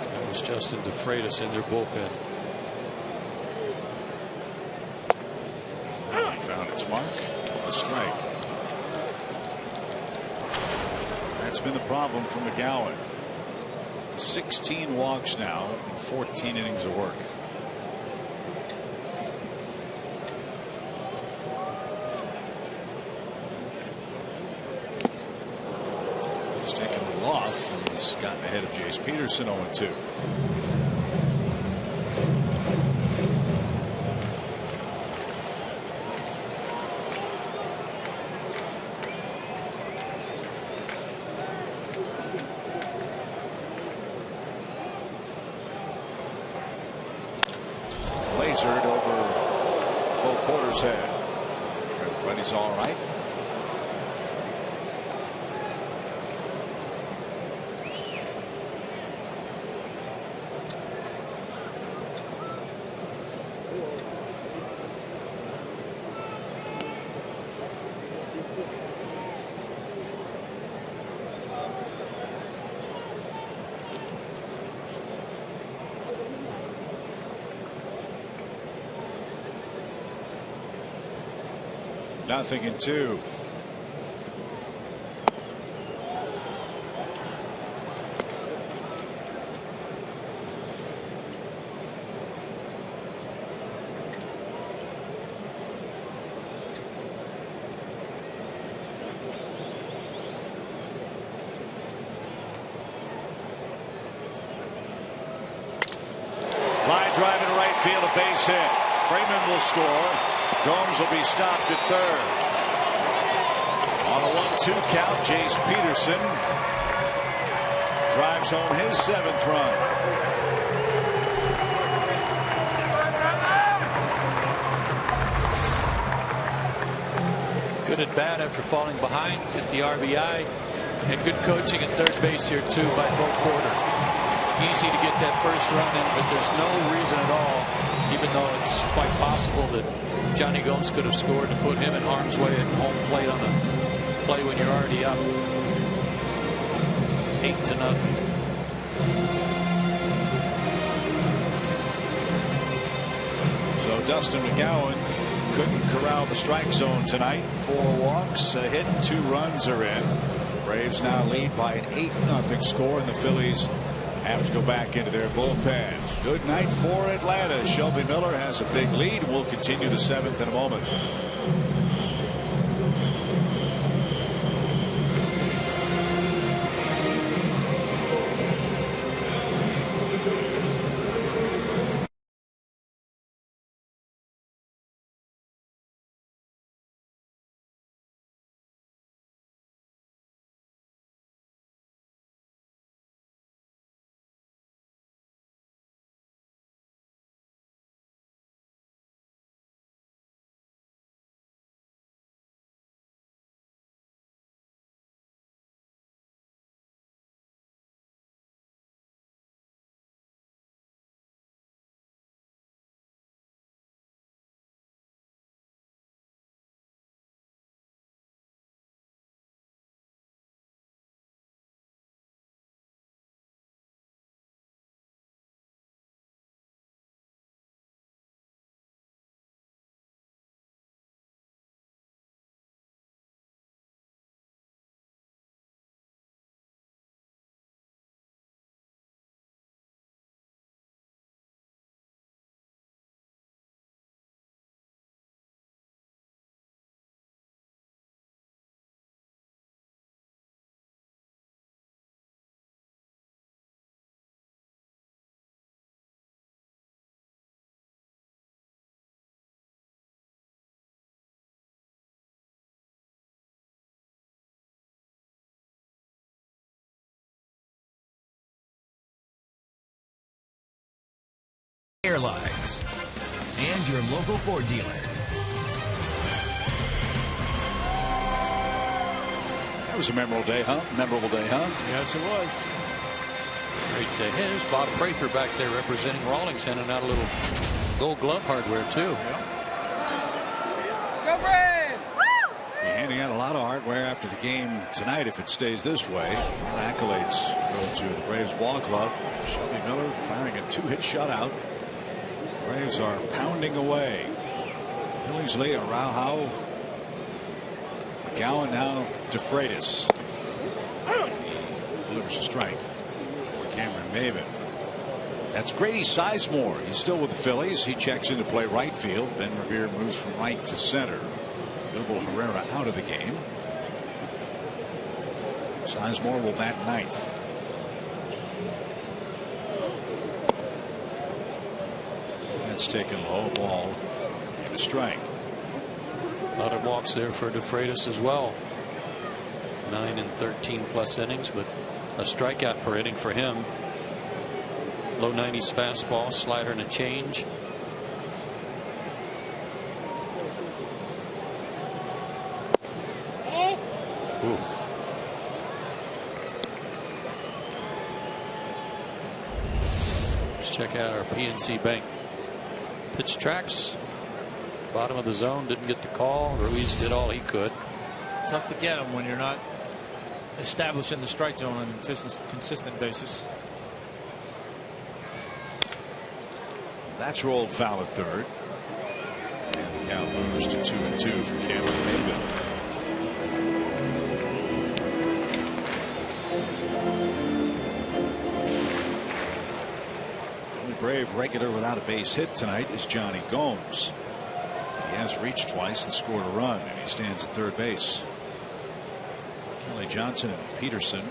That was Justin DeFreitas in their bullpen. Found its mark. A strike. That's been the problem for McGowan. 16 walks now in 14 innings of work. He's taken a little off and he's gotten ahead of Jace Peterson 0-2. Lasered over Bo Porter's head. Everybody's all right. 0-0 in 2. Line drive in right field, a base hit. Freeman will score. Gomes will be stopped at third. On a 1-2 count, Jace Peterson drives home his 7th run. Good at bat after falling behind, get the RBI, and good coaching at third base here too by Bo Porter. Easy to get that first run in, but there's no reason at all, even though it's quite possible that Johnny Gomes could have scored to put him in harm's way at home plate on a play when you're already up 8-0. So Dustin McGowan couldn't corral the strike zone tonight. 4 walks, a hit, 2 runs are in. Braves now lead by an 8-0 score, and the Phillies have to go back into their bullpen. Good night for Atlanta. Shelby Miller has a big lead. We'll continue the 7th in a moment. Airlines and your local Ford dealer. That was a memorable day, huh? Yes, it was. Great day. Here's Bob Prather back there representing Rawlings, handing out a little Gold Glove hardware too. Go Braves! Be handing out a lot of hardware after the game tonight if it stays this way. Accolades go to the Braves ball club. Shelby Miller firing a 2-hit shutout. Braves are pounding away. Phillies lead Araujo. McGowan now to Freitas. Delivers a strike for Cameron MAYBIN. That's Grady Sizemore. He's still with the Phillies. He checks in to play right field. Ben Revere moves from right to center. Bilbo Herrera out of the game. Sizemore will bat 9th. That's taken low, ball and a strike. A lot of walks there for DeFreitas as well. 9 and 13 plus innings, but a strikeout per inning for him. Low 90s fastball, slider, and a change. Ooh. Let's check out our PNC Bank pitch tracks. Bottom of the zone, didn't get the call. Ruiz did all he could. Tough to get him when you're not establishing the strike zone on a consistent basis. That's rolled foul at third. And Count moves to 2-2 for Cameron MAYBIN. The only Brave regular without a base hit tonight is Johnny Gomes. He has reached twice and scored a run, and he stands at third base. Kelly Johnson and Peterson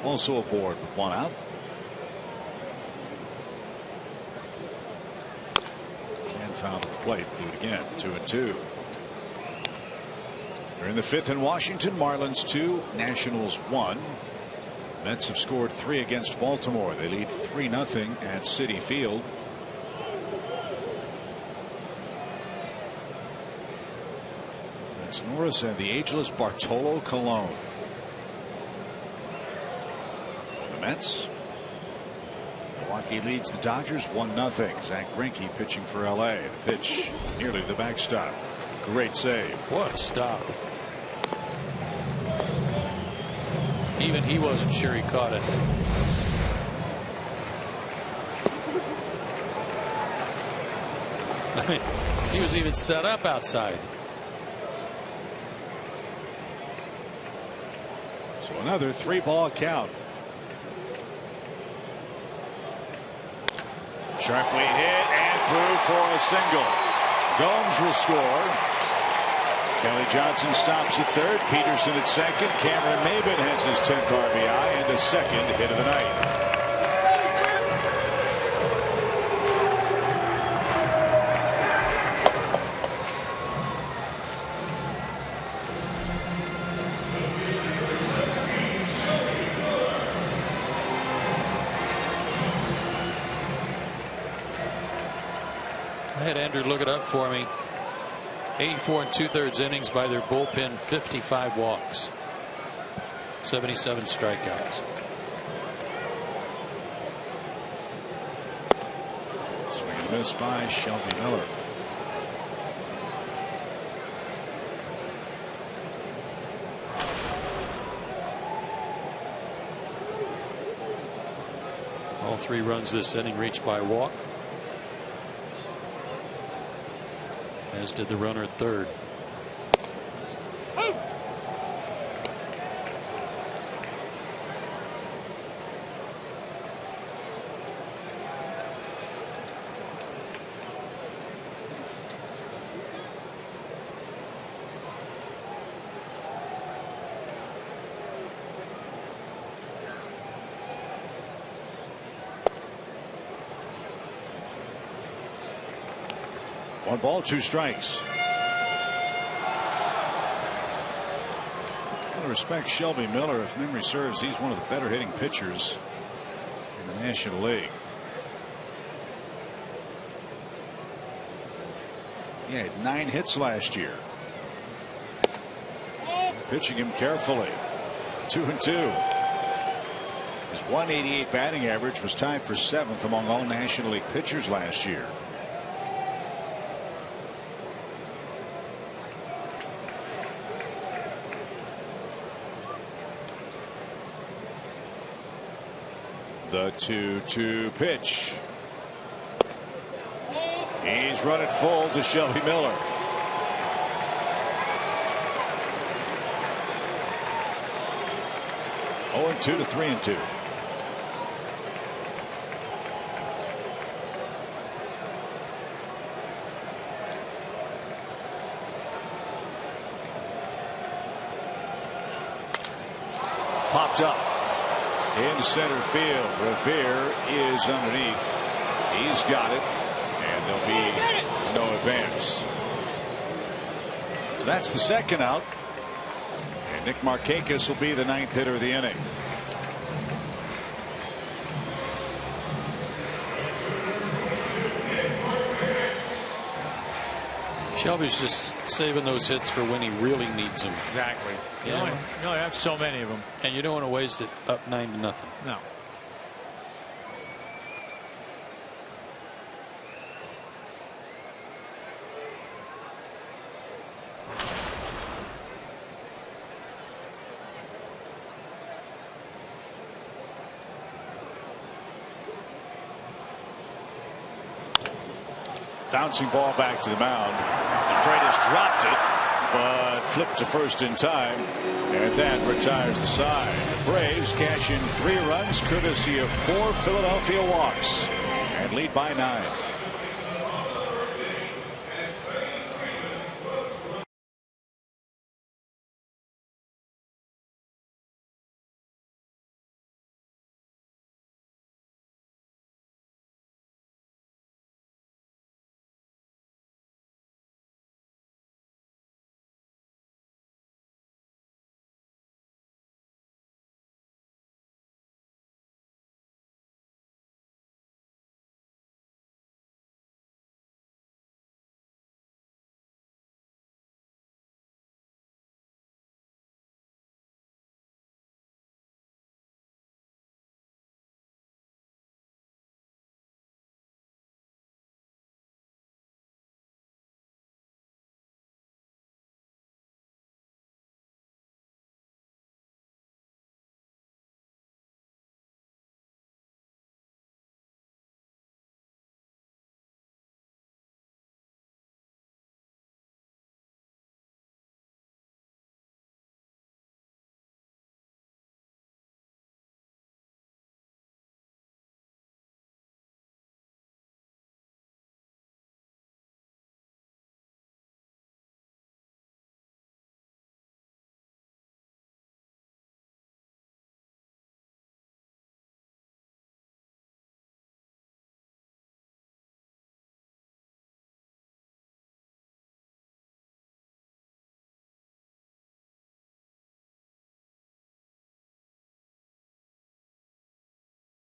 also aboard with one out. And fouled at the plate. Do it again. 2-2. They're in the fifth in Washington. Marlins 2, Nationals 1. Mets have scored 3 against Baltimore. They lead 3-0 at Citi Field. That's Norris and the ageless Bartolo Colon. The Mets. Milwaukee leads the Dodgers 1-0. Zach Greinke pitching for LA. The pitch nearly the backstop. Great save. What a stop. Even he wasn't sure he caught it. I mean, he was even set up outside. So another 3-ball count. Sharply hit and through for a single. Gomes will score. Kelly Johnson stops at third. Peterson at second. Cameron MAYBIN has his 10th RBI and a second hit of the night. I had Andrew look it up for me. 84 2/3 innings by their bullpen, 55 walks, 77 strikeouts. Swing and miss by Shelby Miller. All 3 runs this inning reached by a walk, as did the runner at third. One ball, 2 strikes. I respect Shelby Miller. If memory serves, he's one of the better hitting pitchers in the National League. He had 9 hits last year. Pitching him carefully. 2-2. His .188 batting average was tied for 7th among all National League pitchers last year. The 2-2 pitch. He's running full to Shelby Miller. Oh, 2 to 3-2. Popped up into center field. Revere is underneath. He's got it, and there'll be no advance. So that's the second out, and Nick Markakis will be the 9th hitter of the inning. Shelby's just saving those hits for when he really needs them. Exactly. You only have so many of them, and you don't want to waste it up 9-0. No. Bouncing ball back to the mound. Freitas dropped it, but flipped to first in time, and that retires the side. The Braves cash in 3 runs courtesy of 4 Philadelphia walks and lead by 9.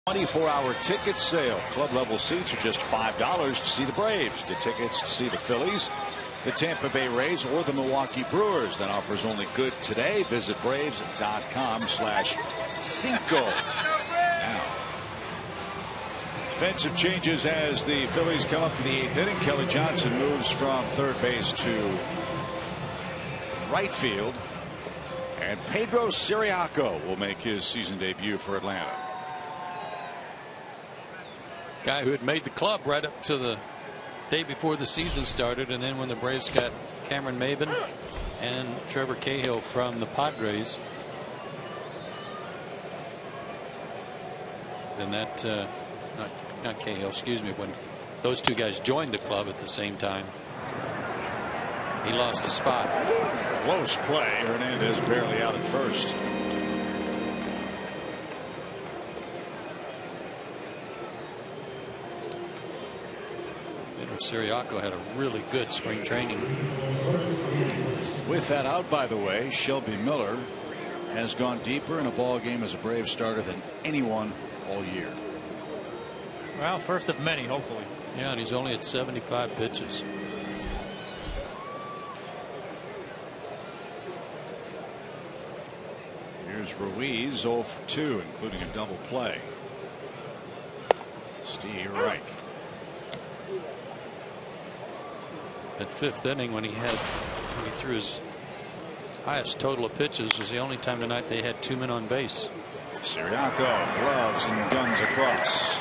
$24-hour ticket sale. Club level seats are just $5 to see the Braves. Get tickets to see the Phillies, the Tampa Bay Rays, or the Milwaukee Brewers. That offer is only good today. Visit Braves.com/Cinco. Now, defensive changes as the Phillies come up to the 8th inning. Kelly Johnson moves from third base to right field, and Pedro Siriaco will make his season debut for Atlanta. Guy who had made the club right up to the day before the season started, and then when the Braves got Cameron MAYBIN and Trevor Cahill from the Padres, then that not Cahill, excuse me, when those 2 guys joined the club at the same time, he lost a spot. Close play. Hernandez barely out at first. Siriaco had a really good spring training. With that out, by the way, Shelby Miller has gone deeper in a ball game as a Braves starter than anyone all year. Well, first of many, hopefully. Yeah, and he's only at 75 pitches. Here's Ruiz 0 for 2, including a double play. Steve Reich. That 5th inning, when he threw his highest total of pitches, was the only time tonight they had 2 men on base. Siriaco gloves and guns across.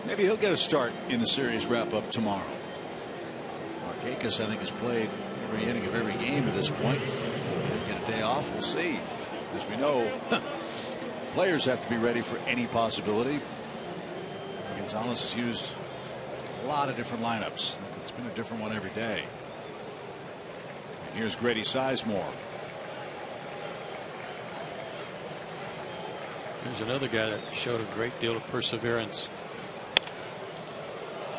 Maybe he'll get a start in the series wrap-up tomorrow. Markakis, I think, has played every inning of every game at this point. He'll get a day off. We'll see. As we know, players have to be ready for any possibility. Gonzalez has used a lot of different lineups. It's been a different one every day. Here's Grady Sizemore. There's another guy that showed a great deal of perseverance.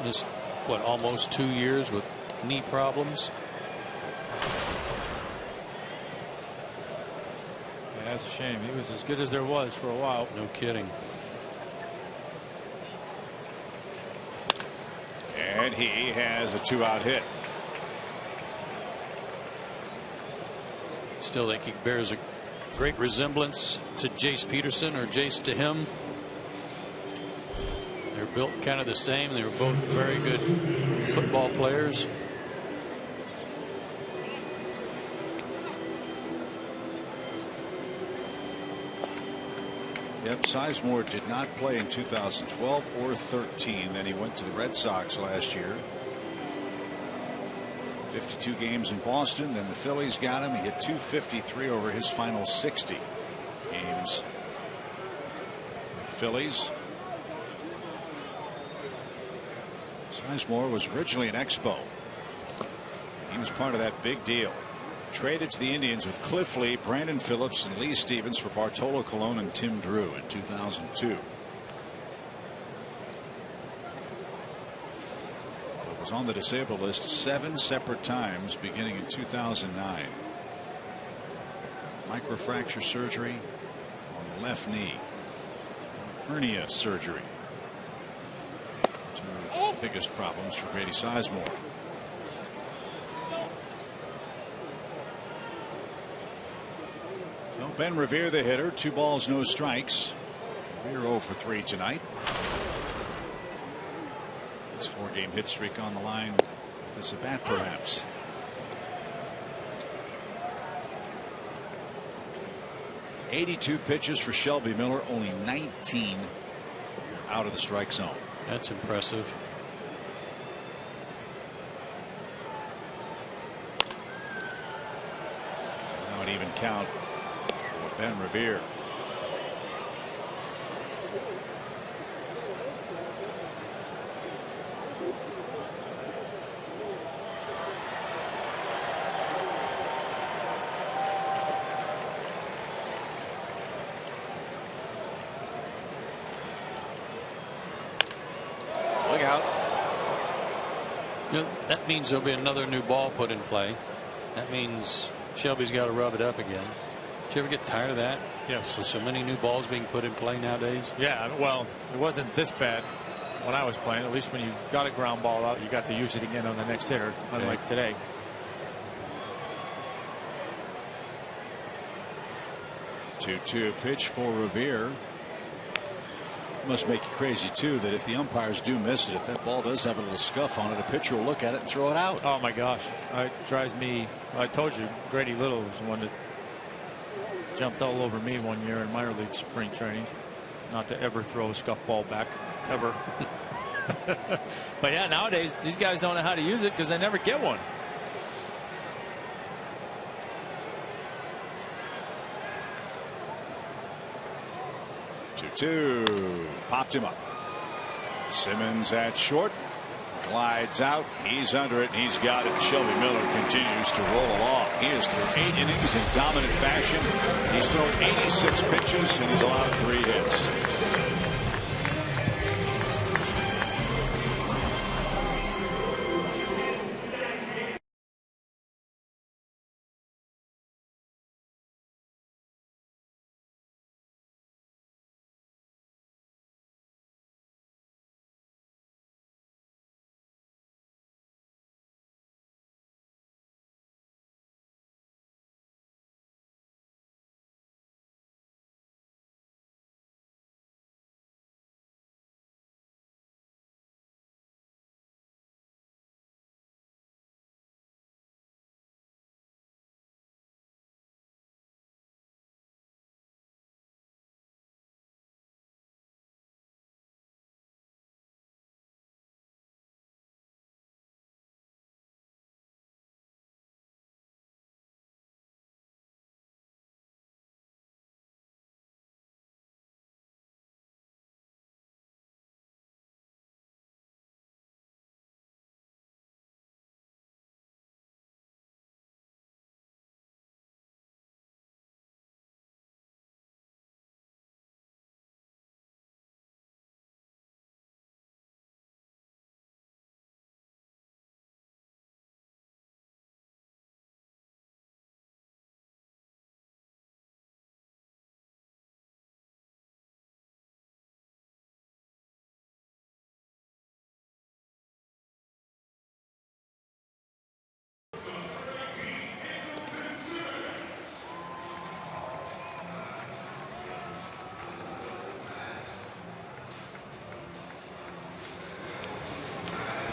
Missed, what, almost 2 years with knee problems. Yeah, that's a shame. He was as good as there was for a while. No kidding. And he has a 2-out hit. Still think he bears a great resemblance to Jace Peterson, or Jace to him. They're built kind of the same. They were both very good football players. Yep, Sizemore did not play in 2012 or 13. Then he went to the Red Sox last year. 52 games in Boston. Then the Phillies got him. He hit .253 over his final 60 games with the Phillies. Sizemore was originally an Expo. He was part of that big deal. Traded to the Indians with Cliff Lee, Brandon Phillips, and Lee Stevens for Bartolo Colon and Tim Drew in 2002. But was on the disabled list 7 separate times beginning in 2009. Microfracture surgery on the left knee. Hernia surgery. 2 biggest problems for Grady Sizemore. Ben Revere, the hitter, 2 balls, no strikes. Revere 0 for 3 tonight. His 4-game hit streak on the line with this at bat, perhaps. .82 pitches for Shelby Miller, only 19 out of the strike zone. That's impressive. Now an even count. Ben Revere. Look out. You know, that means there'll be another new ball put in play. That means Shelby's got to rub it up again. Did you ever get tired of that? Yes. With so many new balls being put in play nowadays? Yeah, well, it wasn't this bad when I was playing. At least when you got a ground ball out, you got to use it again on the next hitter, unlike today. Two pitch for Revere. Must make you crazy too that if the umpires do miss it, if that ball does have a little scuff on it, a pitcher will look at it and throw it out. Oh my gosh, it drives me. I told you, Grady Little was the one that jumped all over me one year in minor league spring training, not to ever throw a scuff ball back, ever. But yeah, nowadays these guys don't know how to use it because they never get one. Two popped him up. Simmons at short, glides out, he's under it, and he's got it. Shelby Miller continues to roll along. He is through 8 innings in dominant fashion. He's thrown 86 pitches and he's allowed 3 hits.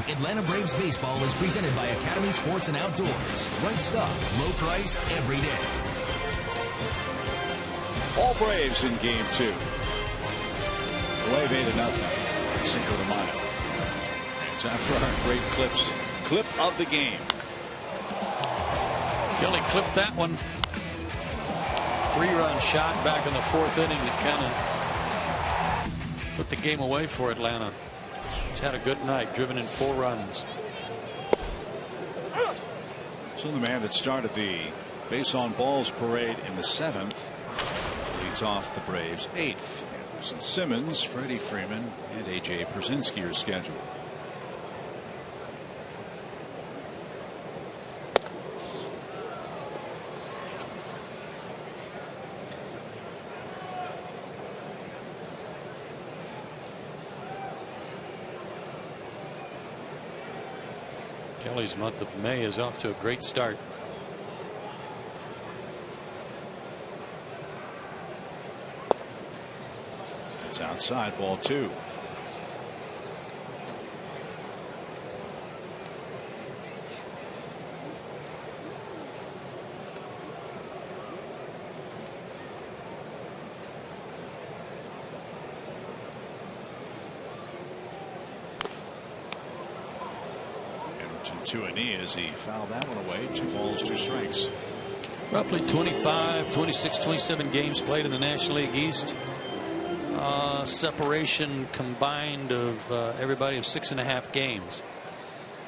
Atlanta Braves baseball is presented by Academy Sports and Outdoors. Right stuff, low price, every day. All Braves in game 2. away 8-0. Cinco de Mayo. Time for our great clips. Clip of the game. Kelly clipped that one. 3-run shot back in the 4th inning that kind of put the game away for Atlanta. He's had a good night, driven in 4 runs. So the man that started the base on balls parade in the 7th leads off the Braves 8th. Anderson Simmons, Freddie Freeman, and A.J. Pierzynski are scheduled. Kelly's month of May is off to a great start. It's outside, ball 2. To a knee as he fouled that one away. 2 balls, 2 strikes. Roughly 25, 26, 27 games played in the National League East. Separation combined of everybody of 6.5 games.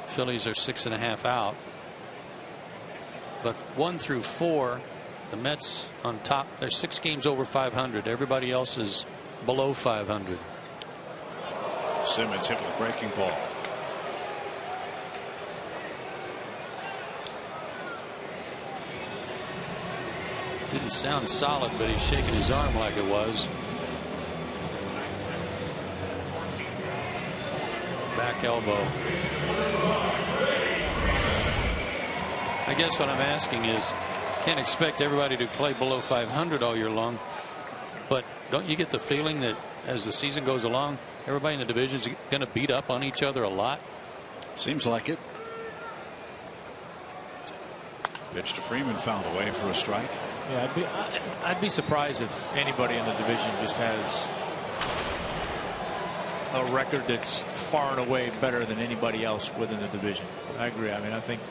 Phillies are 6.5 out. But 1 through 4, the Mets on top. They're 6 games over 500. Everybody else is below 500. Simmons hit with a breaking ball. Didn't sound solid, but he's shaking his arm like it was. Back elbow. I guess what I'm asking is, can't expect everybody to play below 500 all year long, but don't you get the feeling that as the season goes along, everybody in the division is going to beat up on each other a lot? Seems like it. Pitch to Freeman, fouled away for a strike. Yeah, I'd be surprised if anybody in the division just has a record that's far and away better than anybody else within the division. I agree. I mean, I think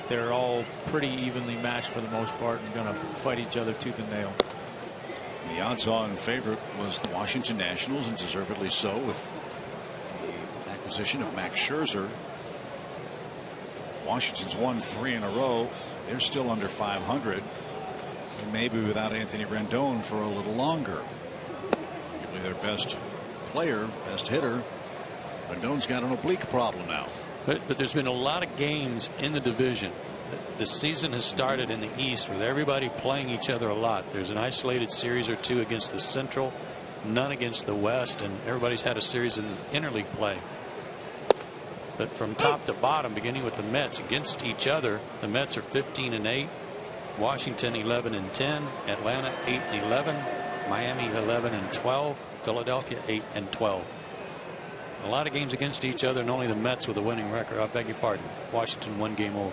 they're all pretty evenly matched for the most part and going to fight each other tooth and nail. The odds-on favorite was the Washington Nationals, and deservedly so, with the acquisition of Max Scherzer. Washington's won 3 in a row. They're still under 500, and maybe without Anthony Rendon for a little longer. Usually their best player, best hitter. Rendon's got an oblique problem now. But there's been a lot of games in the division. The season has started in the East with everybody playing each other a lot. There's an isolated series or 2 against the Central, none against the West, and everybody's had a series in interleague play. But from top to bottom, beginning with the Mets against each other, the Mets are 15-8, Washington 11-10, Atlanta 8-11, Miami 11-12, Philadelphia 8-12. A lot of games against each other, and only the Mets with a winning record. I beg your pardon. Washington 1 game over.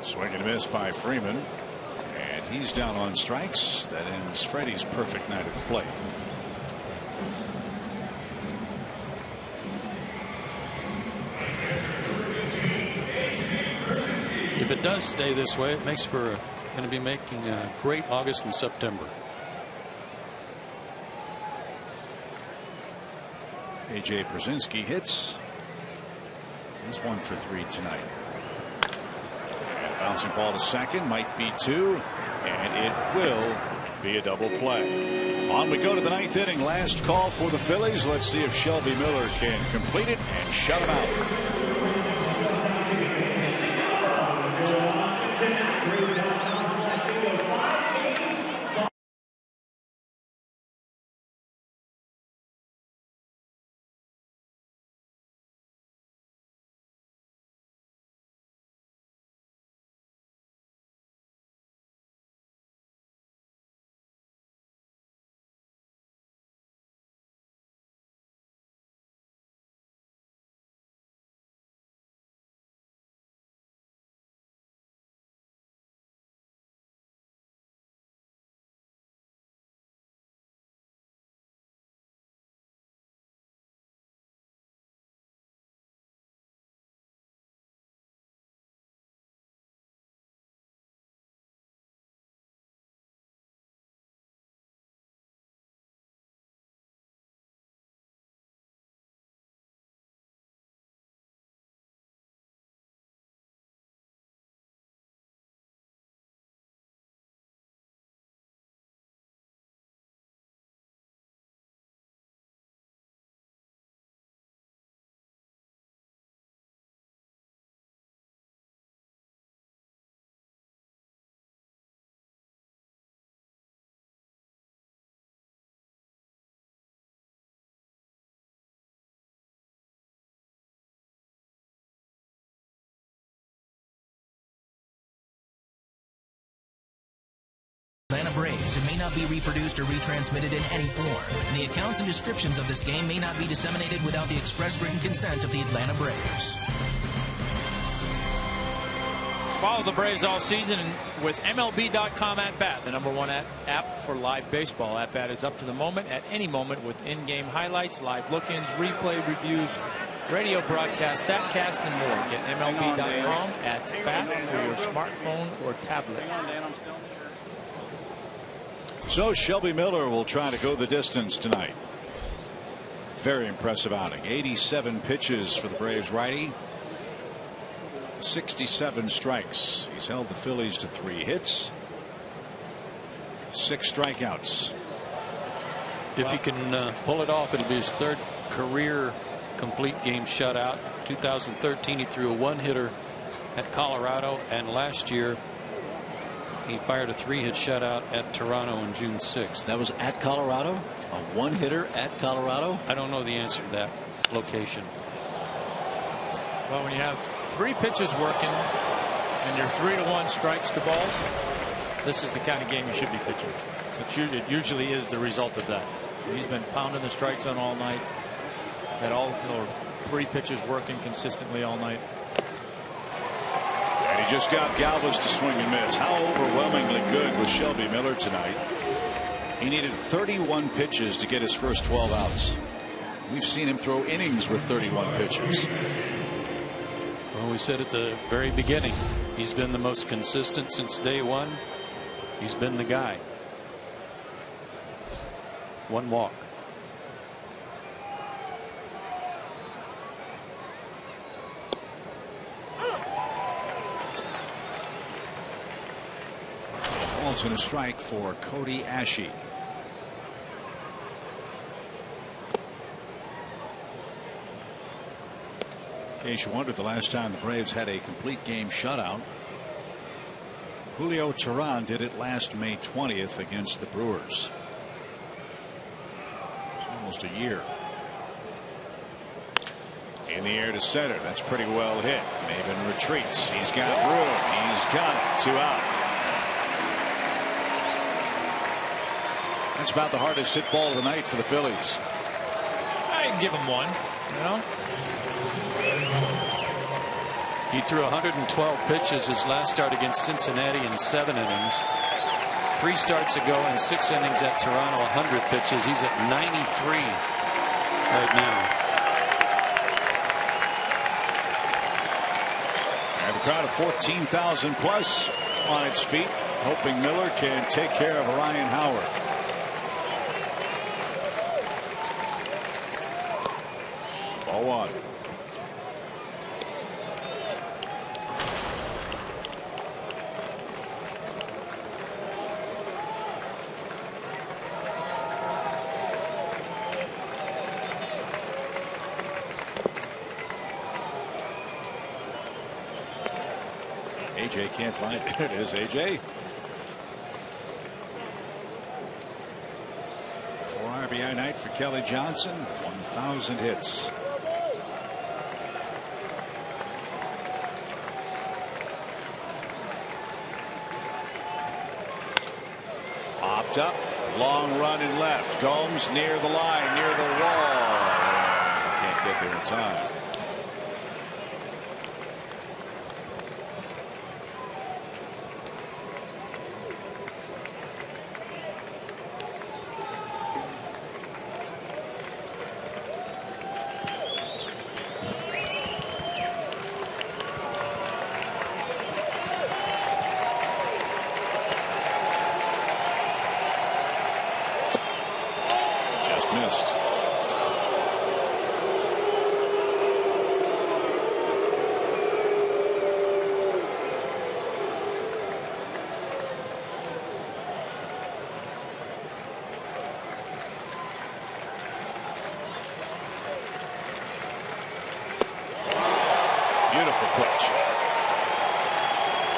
Swing and a miss by Freeman, and he's down on strikes. That ends Freddie's perfect night at the plate. If it does stay this way, it makes for going to be making a great August and September. A.J. Pierzynski hits. He's 1 for 3 tonight. And bouncing ball to second, might be 2, and it will be a double play. On we go to the 9th inning. Last call for the Phillies. Let's see if Shelby Miller can complete it and shut him out. broadcast, it may not be reproduced or retransmitted in any form. And the accounts and descriptions of this game may not be disseminated without the express written consent of the Atlanta Braves. Follow the Braves all season with MLB.com At Bat, the #1 app for live baseball. At Bat is up to the moment at any moment with in-game highlights, live look-ins, replay reviews, radio broadcast, StatCast, and more. Get MLB.com At Bat for your smartphone or tablet. So Shelby Miller will try to go the distance tonight. Very impressive outing. 87 pitches for the Braves righty. 67 strikes. He's held the Phillies to 3 hits, 6 strikeouts. If he can pull it off, it'll be his 3rd career complete game shutout. 2013 he threw a 1-hitter at Colorado, and last year he fired a 3-hit shutout at Toronto on June 6th. That was at Colorado? A 1-hitter at Colorado? I don't know the answer to that location. Well, when you have 3 pitches working and you're 3-1 strikes to balls, this is the kind of game you should be pitching. It usually is the result of that. He's been pounding the strike zone all night. Had all 3 pitches working consistently all night. And he just got Galvis to swing and miss. How overwhelmingly good was Shelby Miller tonight? He needed 31 pitches to get his first 12 outs. We've seen him throw innings with 31 pitches. Well, we said at the very beginning, he's been the most consistent since day one. He's been the guy. 1 walk. Balls and a strike for Cody Ashe. In case you wondered, the last time the Braves had a complete game shutout, Julio Teheran did it last May 20th against the Brewers. It's almost a year. In the air to center. That's pretty well hit. Maybin retreats. He's got room. He's got it. 2 out. That's about the hardest hit ball of the night for the Phillies. I'd give him 1. You know. He threw 112 pitches his last start against Cincinnati in 7 innings. 3 starts ago in 6 innings at Toronto, 100 pitches. He's at 93 right now. And the crowd of 14,000 plus on its feet, hoping Miller can take care of Ryan Howard. Ball 1. AJ can't find it. There it is, AJ. 4 RBI night for Kelly Johnson. 1,000 hits. Popped up. Long run and left. Gomes near the line, near the wall. Can't get there in time.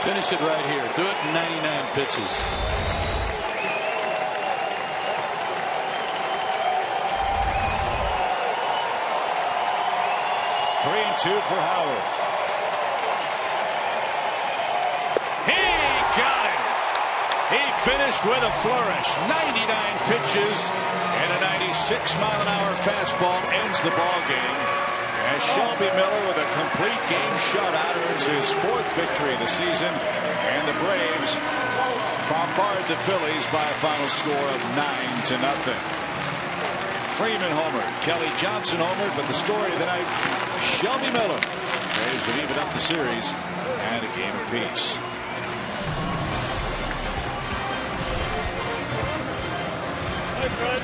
Finish it right here. Do it in 99 pitches. Three and 2 for Howard. He got it. He finished with a flourish. 99 pitches and a 96-mile-an-hour fastball ends the ball game. As Shelby Miller with a complete game shutout earns his 4th victory of the season, and the Braves bombard the Phillies by a final score of 9-0. Freeman homered, Kelly Johnson homered, but the story of the night, Shelby Miller. Braves have evened up the series and a game apiece. Hey, Fred.